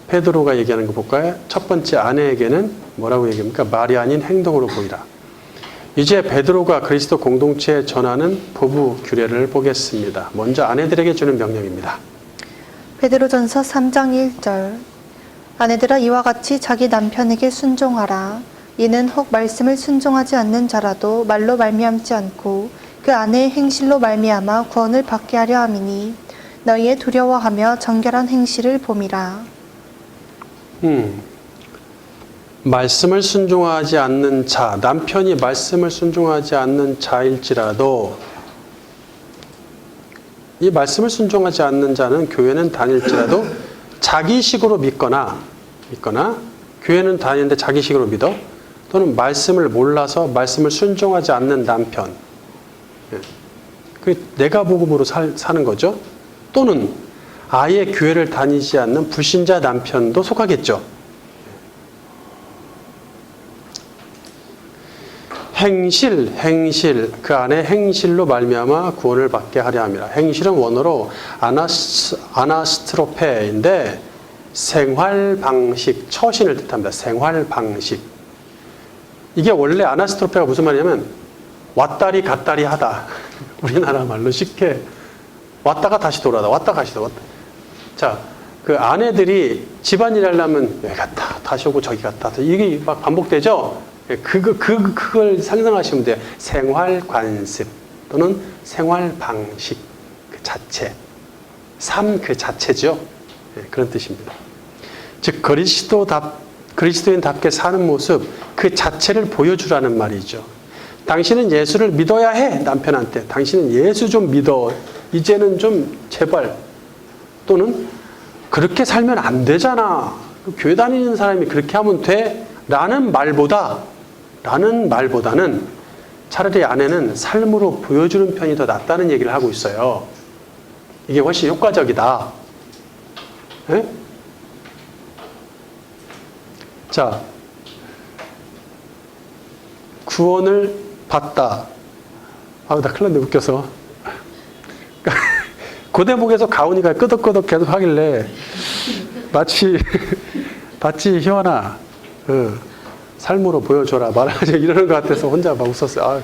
베드로가 얘기하는 거 볼까요? 첫 번째 아내에게는 뭐라고 얘기합니까? 말이 아닌 행동으로 보이라. 이제 베드로가 그리스도 공동체에 전하는 부부 규례를 보겠습니다. 먼저 아내들에게 주는 명령입니다. 베드로전서 3장 1절. 아내들아 이와 같이 자기 남편에게 순종하라. 이는 혹 말씀을 순종하지 않는 자라도 말로 말미암지 않고 그 아내의 행실로 말미암아 구원을 받게 하려 함이니 너희의 두려워하며 정결한 행실을 봄이라. 말씀을 순종하지 않는 자, 남편이 말씀을 순종하지 않는 자일지라도 이 말씀을 순종하지 않는 자는 교회는 다닐지라도 자기식으로 믿거나 교회는 다니는데 자기식으로 믿어 또는 말씀을 몰라서 말씀을 순종하지 않는 남편, 그 내가 복음으로 사는 거죠. 또는 아예 교회를 다니지 않는 불신자 남편도 속하겠죠. 행실 그 안에 행실로 말미암아 구원을 받게 하려 함이라. 행실은 원어로 아나스트로페인데 생활 방식, 처신을 뜻합니다. 생활 방식. 이게 원래 아나스트로페가 무슨 말이냐면 왔다리 갔다리 하다. 우리나라 말로 쉽게 왔다가 다시 돌아다. 왔다 다시 돌아다. 자, 그 아내들이 집안일 하려면 여기 갔다 다시 오고 저기 갔다 이게 막 반복되죠. 그걸 상상하시면 돼요. 생활 관습 또는 생활 방식 그 자체, 삶 그 자체죠. 그런 뜻입니다. 즉 그리스도인답게 사는 모습 그 자체를 보여주라는 말이죠. 당신은 예수를 믿어야 해. 남편한테 당신은 예수 좀 믿어. 이제는 좀 제발. 또는 그렇게 살면 안 되잖아. 교회 다니는 사람이 그렇게 하면 돼. 라는 말보다는 차라리 아내는 삶으로 보여주는 편이 더 낫다는 얘기를 하고 있어요. 이게 훨씬 효과적이다. 네? 자, 구원을 받다. 나 큰일 났네, 웃겨서. 그 대목에서 가온이가 끄덕끄덕 계속 하길래 마치 희원아 삶으로 보여줘라 말하지 이러는 것 같아서 혼자 막 웃었어요.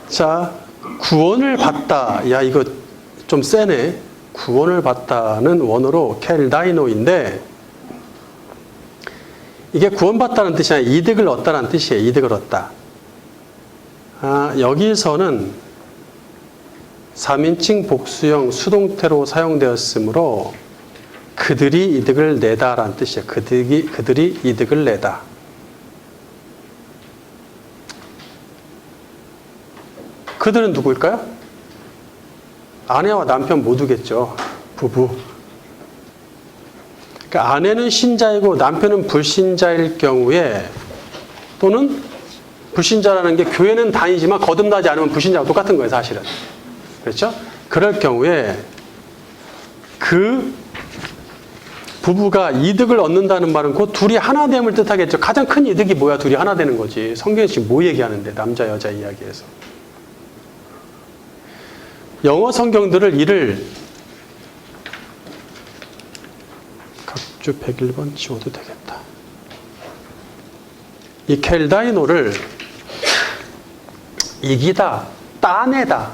자, 구원을 받다. 야, 이거 좀 세네. 구원을 받다는 원어로 켈다이노인데 이게 구원받다는 뜻이 아니라 이득을 얻다는 뜻이에요. 이득을 얻다. 여기서는 3인칭 복수형 수동태로 사용되었으므로 그들이 이득을 내다라는 뜻이에요. 그들이 이득을 내다. 그들은 누구일까요? 아내와 남편 모두겠죠. 부부. 그러니까 아내는 신자이고 남편은 불신자일 경우에 또는 불신자라는 게 교회는 다니지만 거듭나지 않으면 불신자와 똑같은 거예요. 사실은. 그렇죠? 그럴 경우에 그 부부가 이득을 얻는다는 말은 그 둘이 하나됨을 뜻하겠죠. 가장 큰 이득이 뭐야? 둘이 하나 되는 거지. 성경이 지금 뭐 얘기하는데 남자 여자 이야기에서. 영어 성경들을 이를 각주 101번 지워도 되겠다. 이 켈다이노를 이기다, 따내다,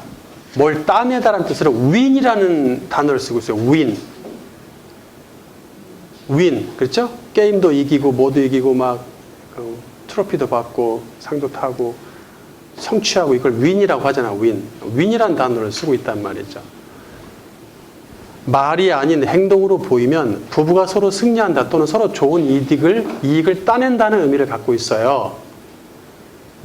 뭘 따내다라는 뜻으로 윈이라는 단어를 쓰고 있어요. 윈, 그렇죠? 게임도 이기고 뭐도 이기고 막 트로피도 받고 상도 타고 성취하고 이걸 윈이라고 하잖아. 윈이라는 단어를 쓰고 있단 말이죠. 말이 아닌 행동으로 보이면 부부가 서로 승리한다 또는 서로 좋은 이익을 따낸다는 의미를 갖고 있어요.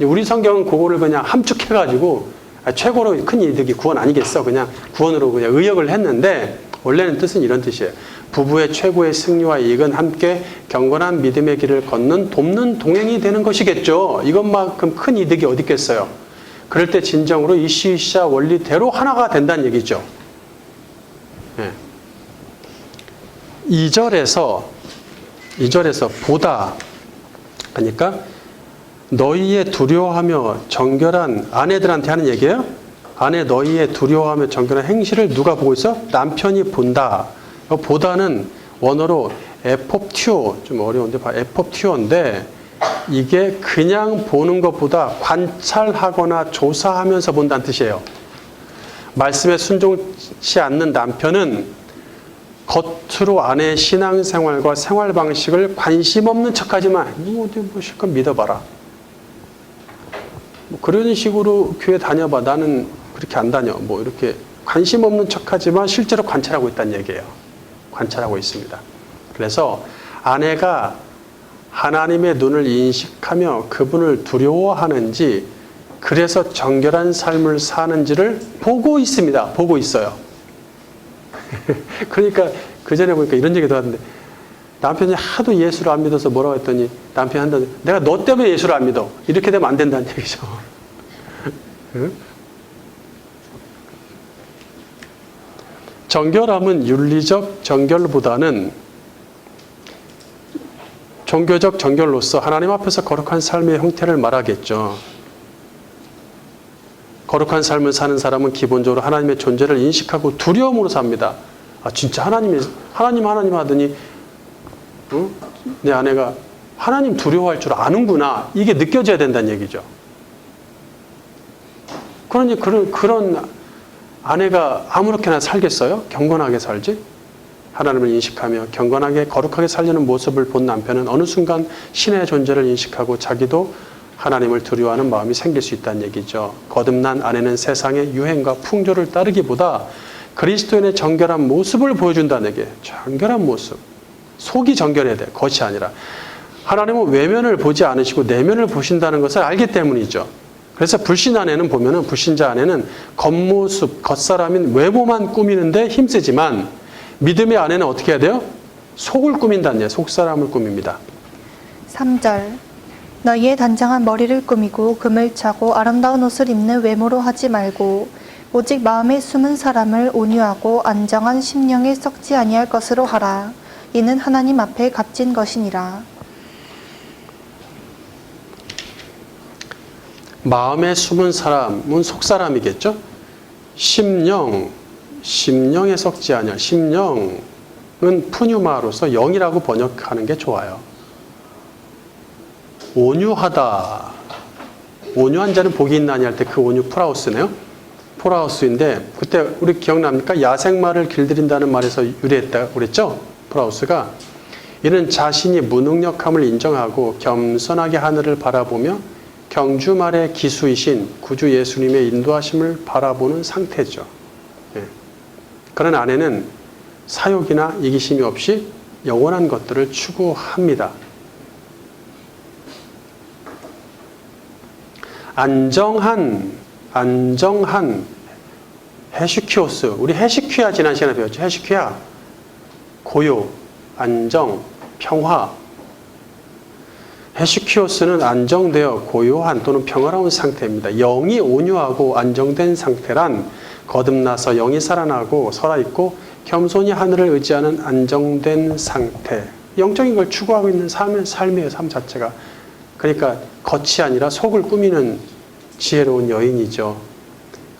우리 성경은 그거를 그냥 함축해가지고 최고로 큰 이득이 구원 아니겠어? 그냥 구원으로 그냥 의역을 했는데 원래는 뜻은 이런 뜻이에요. 부부의 최고의 승리와 이익은 함께 경건한 믿음의 길을 걷는 돕는 동행이 되는 것이겠죠. 이것만큼 큰 이득이 어디 있겠어요. 그럴 때 진정으로 이시이시아 원리대로 하나가 된다는 얘기죠. 네. 2절에서 보다, 그러니까 너희의 두려워하며 정결한 아내들한테 하는 얘기예요. 아내 너희의 두려워하며 정결한 행실을 누가 보고 있어? 남편이 본다. 보다는 원어로 에포티오, 좀 어려운데 에포티오인데 이게 그냥 보는 것보다 관찰하거나 조사하면서 본다는 뜻이에요. 말씀에 순종치 않는 남편은 겉으로 아내의 신앙생활과 생활 방식을 관심 없는 척하지만 어디 뭐 실컷 믿어봐라. 뭐 그런 식으로 교회 다녀봐. 나는 그렇게 안 다녀. 뭐 이렇게 관심 없는 척하지만 실제로 관찰하고 있다는 얘기예요. 관찰하고 있습니다. 그래서 아내가 하나님의 눈을 인식하며 그분을 두려워하는지, 그래서 정결한 삶을 사는지를 보고 있습니다. 보고 있어요. 그러니까 그 전에 보니까 이런 얘기도 하던데, 남편이 하도 예수를 안 믿어서 뭐라고 했더니 남편이 한다더니 내가 너 때문에 예수를 안 믿어. 이렇게 되면 안 된다는 얘기죠. 정결함은 윤리적 정결보다는 종교적 정결로서 하나님 앞에서 거룩한 삶의 형태를 말하겠죠. 거룩한 삶을 사는 사람은 기본적으로 하나님의 존재를 인식하고 두려움으로 삽니다. 아, 진짜 하나님 하더니 내 아내가 하나님 두려워할 줄 아는구나. 이게 느껴져야 된다는 얘기죠. 그러니 그런 아내가 아무렇게나 살겠어요? 경건하게 살지? 하나님을 인식하며 경건하게 거룩하게 살려는 모습을 본 남편은 어느 순간 신의 존재를 인식하고 자기도 하나님을 두려워하는 마음이 생길 수 있다는 얘기죠. 거듭난 아내는 세상의 유행과 풍조를 따르기보다 그리스도인의 정결한 모습을 보여준다는 얘기예요. 정결한 모습. 속이 정결해야 돼요. 겉이 아니라. 하나님은 외면을 보지 않으시고 내면을 보신다는 것을 알기 때문이죠. 그래서 불신 아내는 보면은, 불신자 아내는 겉모습, 겉사람인 외모만 꾸미는데 힘쓰지만 믿음의 아내는 어떻게 해야 돼요? 속을 꾸민다는 얘기예요. 속사람을 꾸밉니다. 3절 너희의 단장한 머리를 꾸미고 금을 차고 아름다운 옷을 입는 외모로 하지 말고 오직 마음에 숨은 사람을 온유하고 안정한 심령에 썩지 아니할 것으로 하라. 이는 하나님 앞에 값진 것이니라. 마음에 숨은 사람은 속사람이겠죠? 심령에 썩지 아니할. 심령은 푸뉴마로서 영이라고 번역하는 게 좋아요. 온유하다. 온유한 자는 복이 있나니 할 때 그 온유 프라우스네요. 프라우스인데 그때 우리 기억납니까? 야생마를 길들인다는 말에서 유래했다고 그랬죠? 프라우스가 이는 자신이 무능력함을 인정하고 겸손하게 하늘을 바라보며 경주말의 기수이신 구주 예수님의 인도하심을 바라보는 상태죠. 예. 그런 아내는 사욕이나 이기심이 없이 영원한 것들을 추구합니다. 안정한 헤시키오스. 우리 헤시키야 지난 시간에 배웠죠. 헤시키야. 고요, 안정, 평화. 헤시키오스는 안정되어 고요한 또는 평화로운 상태입니다. 영이 온유하고 안정된 상태란 거듭나서 영이 살아나고 살아있고 겸손히 하늘을 의지하는 안정된 상태. 영적인 걸 추구하고 있는 삶이에요. 삶 자체가. 그러니까 겉이 아니라 속을 꾸미는 지혜로운 여인이죠.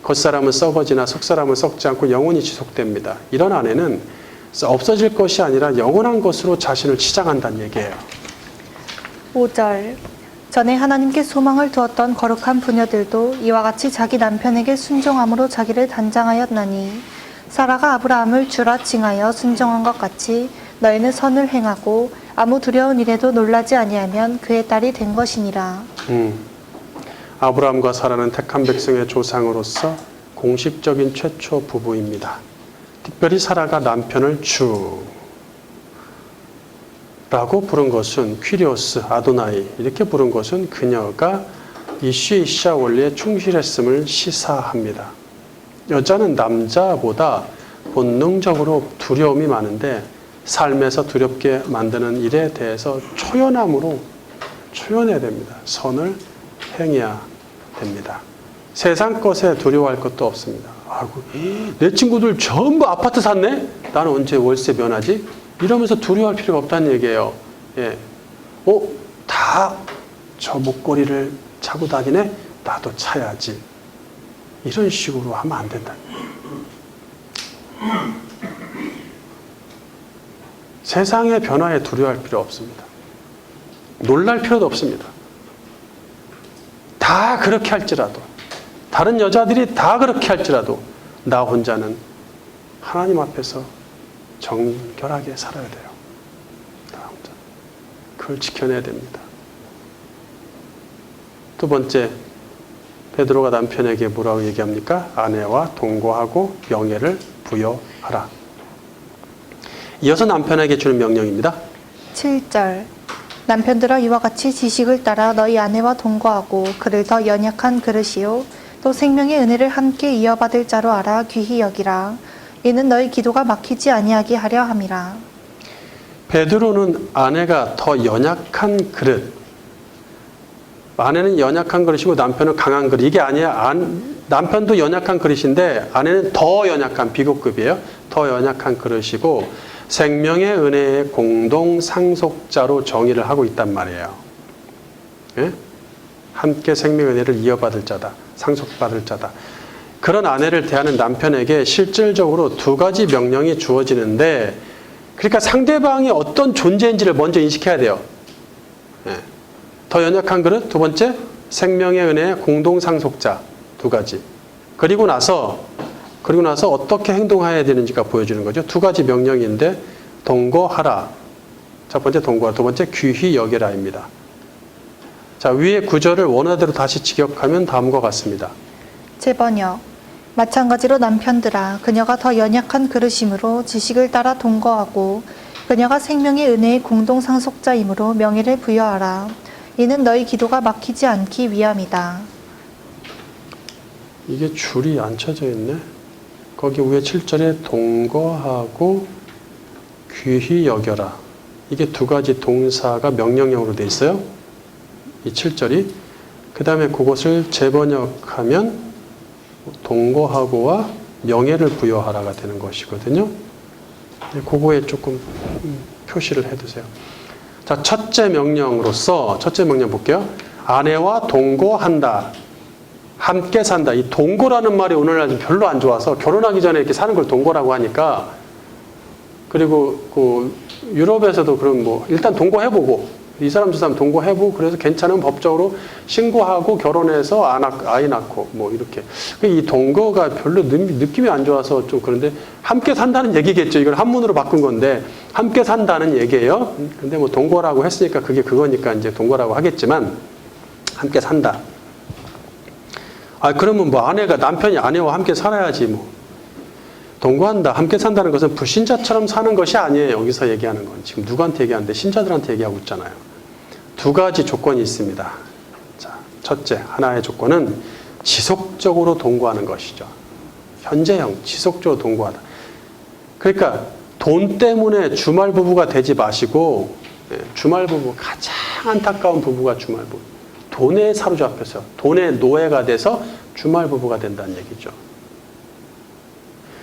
겉사람은 썩어지나 속사람은 썩지 않고 영원히 지속됩니다. 이런 아내는 없어질 것이 아니라 영원한 것으로 자신을 치장한다는 얘기예요. 5절 전에 하나님께 소망을 두었던 거룩한 부녀들도 이와 같이 자기 남편에게 순종함으로 자기를 단장하였나니 사라가 아브라함을 주라 칭하여 순종한 것 같이 너희는 선을 행하고 아무 두려운 일에도 놀라지 아니하면 그의 딸이 된 것이니라. 아브라함과 사라는 택한 백성의 조상으로서 공식적인 최초 부부입니다. 특별히 사라가 남편을 주라고 부른 것은 퀴리오스, 아도나이 이렇게 부른 것은 그녀가 이슈이샤 원리에 충실했음을 시사합니다. 여자는 남자보다 본능적으로 두려움이 많은데 삶에서 두렵게 만드는 일에 대해서 초연함으로 초연해야 됩니다. 선을 행해야 됩니다. 세상 것에 두려워할 것도 없습니다. 아이고, 내 친구들 전부 아파트 샀네? 나는 언제 월세 면하지? 이러면서 두려워할 필요가 없다는 얘기예요. 예. 다 저 목걸이를 차고 다니네? 나도 차야지. 이런 식으로 하면 안 된다. 세상의 변화에 두려워할 필요 없습니다. 놀랄 필요도 없습니다. 다 그렇게 할지라도, 다른 여자들이 다 그렇게 할지라도 나 혼자는 하나님 앞에서 정결하게 살아야 돼요. 나 혼자. 그걸 지켜내야 됩니다. 두 번째, 베드로가 남편에게 뭐라고 얘기합니까? 아내와 동거하고 명예를 부여하라. 이어서 남편에게 주는 명령입니다. 7절 남편들아 이와 같이 지식을 따라 너희 아내와 동거하고 그를 더 연약한 그릇이요 또 생명의 은혜를 함께 이어받을 자로 알아 귀히 여기라. 이는 너희 기도가 막히지 아니하게 하려 함이라. 베드로는 아내가 더 연약한 그릇, 아내는 연약한 그릇이고 남편은 강한 그릇, 이게 아니야. 남편도 연약한 그릇인데 아내는 더 연약한 비교급이에요. 더 연약한 그릇이고 생명의 은혜의 공동 상속자로 정의를 하고 있단 말이에요. 예? 함께 생명의 은혜를 이어받을 자다. 상속받을 자다. 그런 아내를 대하는 남편에게 실질적으로 두 가지 명령이 주어지는데, 그러니까 상대방이 어떤 존재인지를 먼저 인식해야 돼요. 예. 더 연약한 그릇, 두 번째 생명의 은혜의 공동 상속자, 두 가지. 그리고 나서 어떻게 행동해야 되는지가 보여주는 거죠. 두 가지 명령인데 동거하라. 첫 번째 동거하라. 두 번째 귀히 여기라입니다. 자, 위의 구절을 원어대로 다시 직역하면 다음과 같습니다. 제번역 마찬가지로 남편들아 그녀가 더 연약한 그릇이므로 지식을 따라 동거하고 그녀가 생명의 은혜의 공동 상속자이므로 명예를 부여하라. 이는 너희 기도가 막히지 않기 위함이다. 이게 줄이 안 쳐져 있네. 거기 위에 7절에 동거하고 귀히 여겨라. 이게 두 가지 동사가 명령형으로 돼 있어요. 이 7절이. 그 다음에 그것을 재번역하면 동거하고와 명예를 부여하라가 되는 것이거든요. 그거에 조금 표시를 해두세요. 자, 첫째 명령으로서, 첫째 명령 볼게요. 아내와 동거한다. 함께 산다. 이 동거라는 말이 오늘날 별로 안 좋아서 결혼하기 전에 이렇게 사는 걸 동거라고 하니까, 그리고 그 유럽에서도 그런 일단 동거해보고, 이 사람 저 사람 동거해보고, 그래서 괜찮으면 법적으로 신고하고 결혼해서 아이 낳고, 이렇게. 이 동거가 별로 느낌이 안 좋아서 좀 그런데, 함께 산다는 얘기겠죠. 이걸 한문으로 바꾼 건데, 함께 산다는 얘기예요. 근데 동거라고 했으니까 그거니까 이제 동거라고 하겠지만, 함께 산다. 그러면 남편이 아내와 함께 살아야지 동거한다, 함께 산다는 것은 불신자처럼 사는 것이 아니에요. 여기서 얘기하는 건. 지금 누구한테 얘기하는데? 신자들한테 얘기하고 있잖아요. 두 가지 조건이 있습니다. 자, 첫째, 하나의 조건은 지속적으로 동거하는 것이죠. 현재형, 지속적으로 동거하다. 그러니까 돈 때문에 주말 부부가 되지 마시고, 주말 부부, 가장 안타까운 부부가 주말 부부. 돈에 사로잡혀서, 돈의 노예가 돼서 주말 부부가 된다는 얘기죠.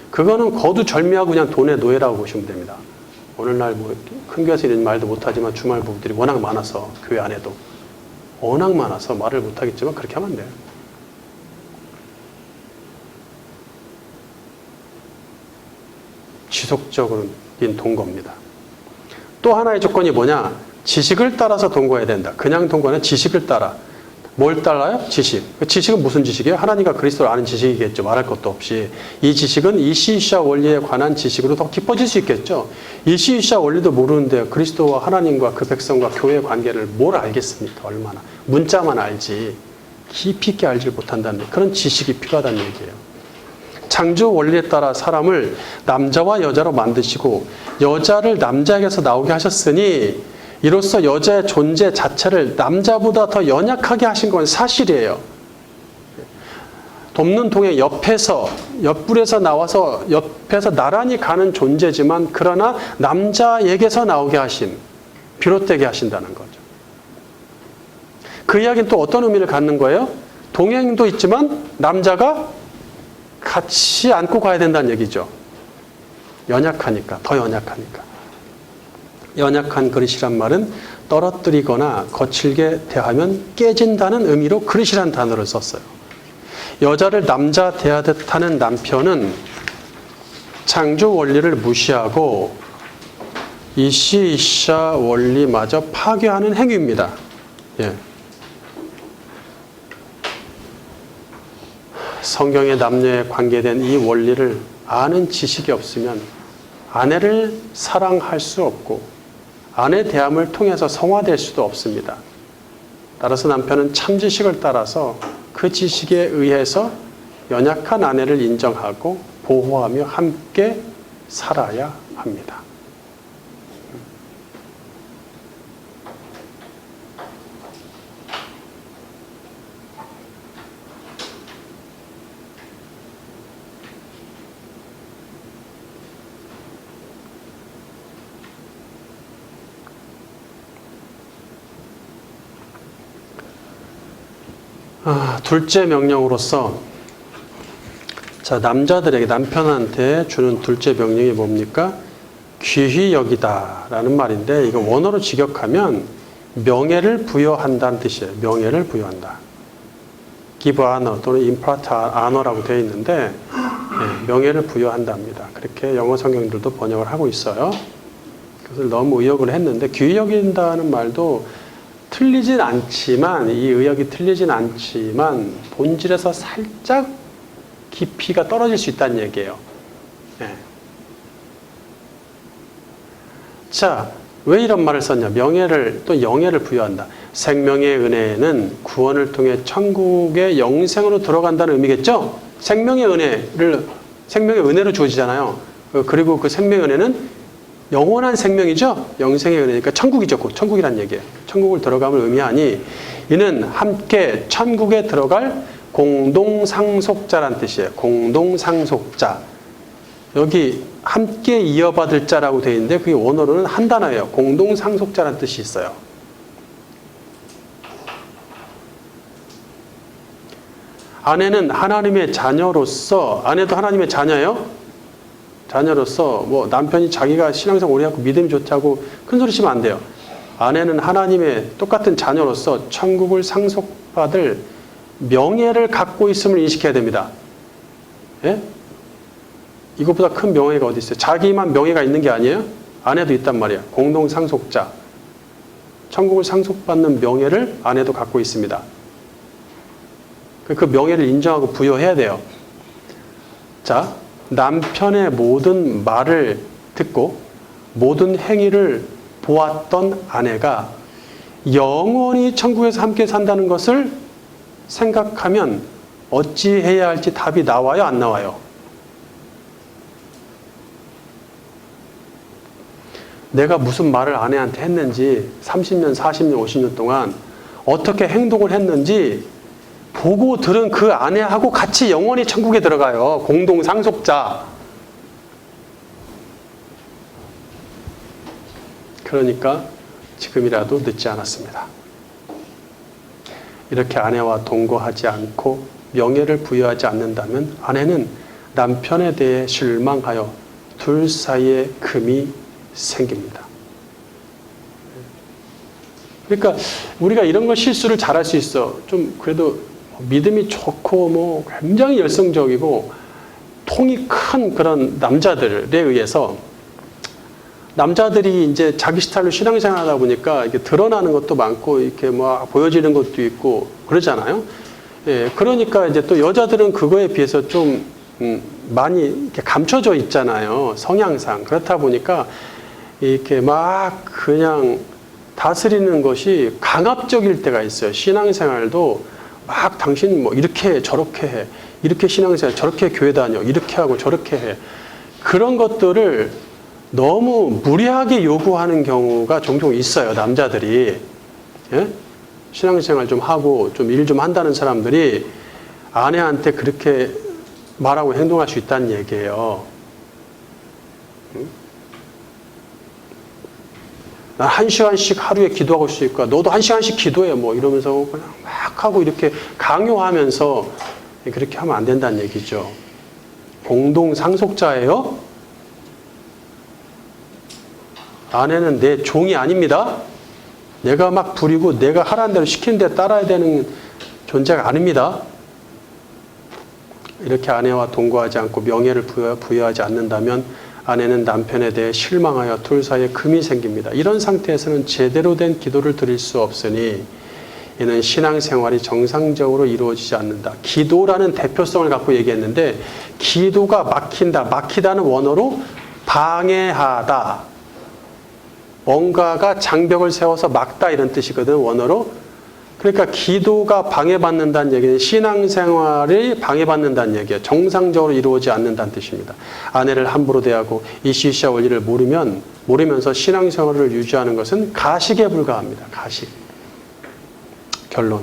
그거는 거두절미하고 그냥 돈의 노예라고 보시면 됩니다. 오늘날 큰 교회에서 이런 말도 못하지만 주말 부부들이 워낙 많아서, 교회 안에도 워낙 많아서 말을 못하겠지만 그렇게 하면 안 돼요. 지속적으로 동거입니다. 또 하나의 조건이 뭐냐? 지식을 따라서 동거해야 된다. 그냥 동거는 지식을 따라. 뭘 따라요? 지식. 지식은 무슨 지식이에요? 하나님과 그리스도를 아는 지식이겠죠. 말할 것도 없이. 이 지식은 이시시아 원리에 관한 지식으로 더 깊어질 수 있겠죠. 이시시아 원리도 모르는데 그리스도와 하나님과 그 백성과 교회의 관계를 뭘 알겠습니까? 얼마나. 문자만 알지. 깊이 있게 알지 못한다는 그런 지식이 필요하다는 얘기예요. 창조 원리에 따라 사람을 남자와 여자로 만드시고 여자를 남자에게서 나오게 하셨으니 이로써 여자의 존재 자체를 남자보다 더 연약하게 하신 건 사실이에요. 돕는 통에 옆불에서 나와서 옆에서 나란히 가는 존재지만 그러나 남자에게서 나오게 하심, 비롯되게 하신다는 거죠. 그 이야기는 또 어떤 의미를 갖는 거예요? 동행도 있지만 남자가 같이 안고 가야 된다는 얘기죠. 연약하니까, 더 연약하니까. 연약한 그릇이란 말은 떨어뜨리거나 거칠게 대하면 깨진다는 의미로 그릇이란 단어를 썼어요. 여자를 남자 대하듯 하는 남편은 창조 원리를 무시하고 이시이샤 원리마저 파괴하는 행위입니다. 예. 성경의 남녀에 관계된 이 원리를 아는 지식이 없으면 아내를 사랑할 수 없고 아내 대함을 통해서 성화될 수도 없습니다. 따라서 남편은 참 지식을 따라서 그 지식에 의해서 연약한 아내를 인정하고 보호하며 함께 살아야 합니다. 둘째 명령으로서 자, 남자들에게 남편한테 주는 둘째 명령이 뭡니까? 귀히 여기다 라는 말인데 이거 원어로 직역하면 명예를 부여한다는 뜻이에요. 명예를 부여한다. give honor 또는 impart honor라고 되어 있는데 예, 명예를 부여한답니다. 그렇게 영어 성경들도 번역을 하고 있어요. 그것을 너무 의역을 했는데 귀히 여긴다는 말도 틀리진 않지만 이 의역이 틀리진 않지만 본질에서 살짝 깊이가 떨어질 수 있다는 얘기예요. 예. 자, 왜 이런 말을 썼냐? 명예를 또 영예를 부여한다. 생명의 은혜는 구원을 통해 천국의 영생으로 들어간다는 의미겠죠? 생명의 은혜로 주어지잖아요. 그리고 그 생명의 은혜는 영원한 생명이죠? 영생의 은혜니까 천국이죠. 곧 천국이란 얘기예요. 천국을 들어감을 의미하니 이는 함께 천국에 들어갈 공동상속자란 뜻이에요. 공동상속자. 여기 함께 이어받을 자라고 되어 있는데 그게 원어로는 한 단어예요. 공동상속자란 뜻이 있어요. 아내는 하나님의 자녀로서 아내도 하나님의 자녀예요. 자녀로서 뭐 남편이 자기가 신앙생활 오래 하고 믿음이 좋다고 큰 소리 치면 안 돼요. 아내는 하나님의 똑같은 자녀로서 천국을 상속받을 명예를 갖고 있음을 인식해야 됩니다. 예? 이것보다 큰 명예가 어디 있어요? 자기만 명예가 있는 게 아니에요? 아내도 있단 말이에요. 공동 상속자. 천국을 상속받는 명예를 아내도 갖고 있습니다. 그 명예를 인정하고 부여해야 돼요. 자, 남편의 모든 말을 듣고 모든 행위를 보았던 아내가 영원히 천국에서 함께 산다는 것을 생각하면 어찌해야 할지 답이 나와요? 안 나와요? 내가 무슨 말을 아내한테 했는지 30년, 40년, 50년 동안 어떻게 행동을 했는지 보고 들은 그 아내하고 같이 영원히 천국에 들어가요. 공동 상속자. 그러니까 지금이라도 늦지 않았습니다. 이렇게 아내와 동거하지 않고 명예를 부여하지 않는다면 아내는 남편에 대해 실망하여 둘 사이에 금이 생깁니다. 그러니까 우리가 이런 걸 실수를 잘할 수 있어. 좀 그래도 믿음이 좋고 뭐 굉장히 열성적이고 통이 큰 그런 남자들에 의해서 남자들이 이제 자기 스타일로 신앙생활 하다 보니까 이게 드러나는 것도 많고 이렇게 뭐 보여지는 것도 있고 그러잖아요. 예, 그러니까 이제 또 여자들은 그거에 비해서 좀 많이 이렇게 감춰져 있잖아요. 성향상. 그렇다 보니까 이렇게 막 그냥 다스리는 것이 강압적일 때가 있어요. 신앙생활도 막 당신 뭐 이렇게 해, 저렇게 해. 이렇게 신앙생활, 저렇게 교회 다녀. 이렇게 하고 저렇게 해. 그런 것들을 너무 무리하게 요구하는 경우가 종종 있어요. 남자들이. 예? 신앙생활 좀 하고 좀 일 좀 한다는 사람들이 아내한테 그렇게 말하고 행동할 수 있다는 얘기예요. 난 1시간씩 하루에 기도하고 있으니까 너도 1시간씩 기도해 뭐 이러면서 그냥 막 하고 이렇게 강요하면서 그렇게 하면 안 된다는 얘기죠. 공동 상속자예요. 아내는 내 종이 아닙니다. 내가 막 부리고 내가 하라는 대로 시키는 데 따라야 되는 존재가 아닙니다. 이렇게 아내와 동거하지 않고 명예를 부여하지 않는다면 아내는 남편에 대해 실망하여 둘 사이에 금이 생깁니다. 이런 상태에서는 제대로 된 기도를 드릴 수 없으니 이는 신앙생활이 정상적으로 이루어지지 않는다. 기도라는 대표성을 갖고 얘기했는데 기도가 막힌다. 막히다는 원어로 방해하다. 뭔가가 장벽을 세워서 막다 이런 뜻이거든, 원어로. 그러니까 기도가 방해받는다는 얘기는 신앙생활이 방해받는다는 얘기예요. 정상적으로 이루어지지 않는다는 뜻입니다. 아내를 함부로 대하고 이시시아 원리를 모르면서 신앙생활을 유지하는 것은 가식에 불과합니다. 가식. 결론.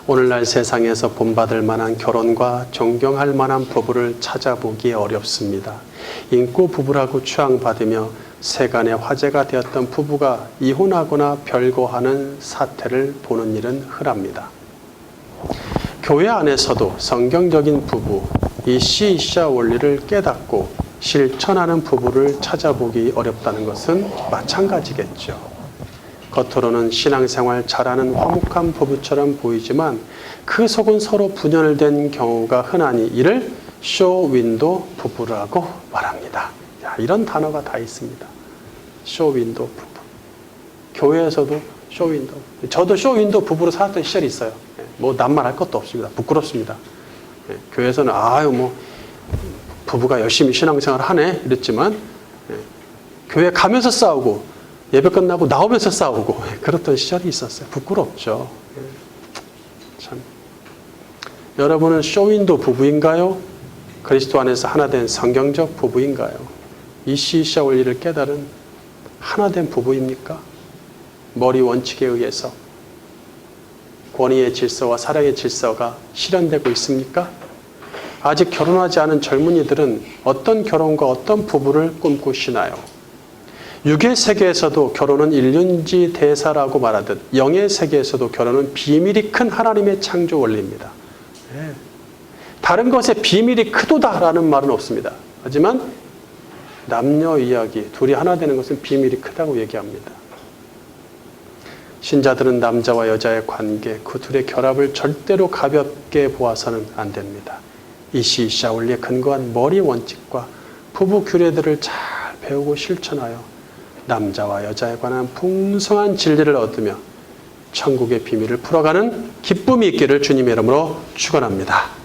오늘날 세상에서 본받을 만한 결혼과 존경할 만한 부부를 찾아보기 어렵습니다. 인고 부부라고 추앙받으며 세간의 화제가 되었던 부부가 이혼하거나 별거하는 사태를 보는 일은 흔합니다. 교회 안에서도 성경적인 부부, 이 시시아 원리를 깨닫고 실천하는 부부를 찾아보기 어렵다는 것은 마찬가지겠죠. 겉으로는 신앙생활 잘하는 화목한 부부처럼 보이지만 그 속은 서로 분열된 경우가 흔하니 이를 쇼윈도 부부라고 말합니다. 야, 이런 단어가 다 있습니다. 쇼윈도 부부. 교회에서도 쇼윈도. 저도 쇼윈도 부부로 살았던 시절이 있어요. 뭐 남말할 것도 없습니다. 부끄럽습니다. 교회에서는 부부가 열심히 신앙생활을 하네 이랬지만 교회 가면서 싸우고 예배 끝나고 나오면서 싸우고 그랬던 시절이 있었어요. 부끄럽죠. 참. 여러분은 쇼윈도 부부인가요? 그리스도 안에서 하나된 성경적 부부인가요? 이 시시아 원리를 깨달은 하나된 부부입니까? 머리 원칙에 의해서 권위의 질서와 사랑의 질서가 실현되고 있습니까? 아직 결혼하지 않은 젊은이들은 어떤 결혼과 어떤 부부를 꿈꾸시나요? 육의 세계에서도 결혼은 일륜지 대사라고 말하듯 영의 세계에서도 결혼은 비밀이 큰 하나님의 창조 원리입니다. 다른 것에 비밀이 크도다라는 말은 없습니다. 하지만 남녀 이야기, 둘이 하나 되는 것은 비밀이 크다고 얘기합니다. 신자들은 남자와 여자의 관계, 그 둘의 결합을 절대로 가볍게 보아서는 안 됩니다. 이 시시아 원리에 근거한 머리 원칙과 부부 규례들을 잘 배우고 실천하여 남자와 여자에 관한 풍성한 진리를 얻으며 천국의 비밀을 풀어가는 기쁨이 있기를 주님의 이름으로 축원합니다.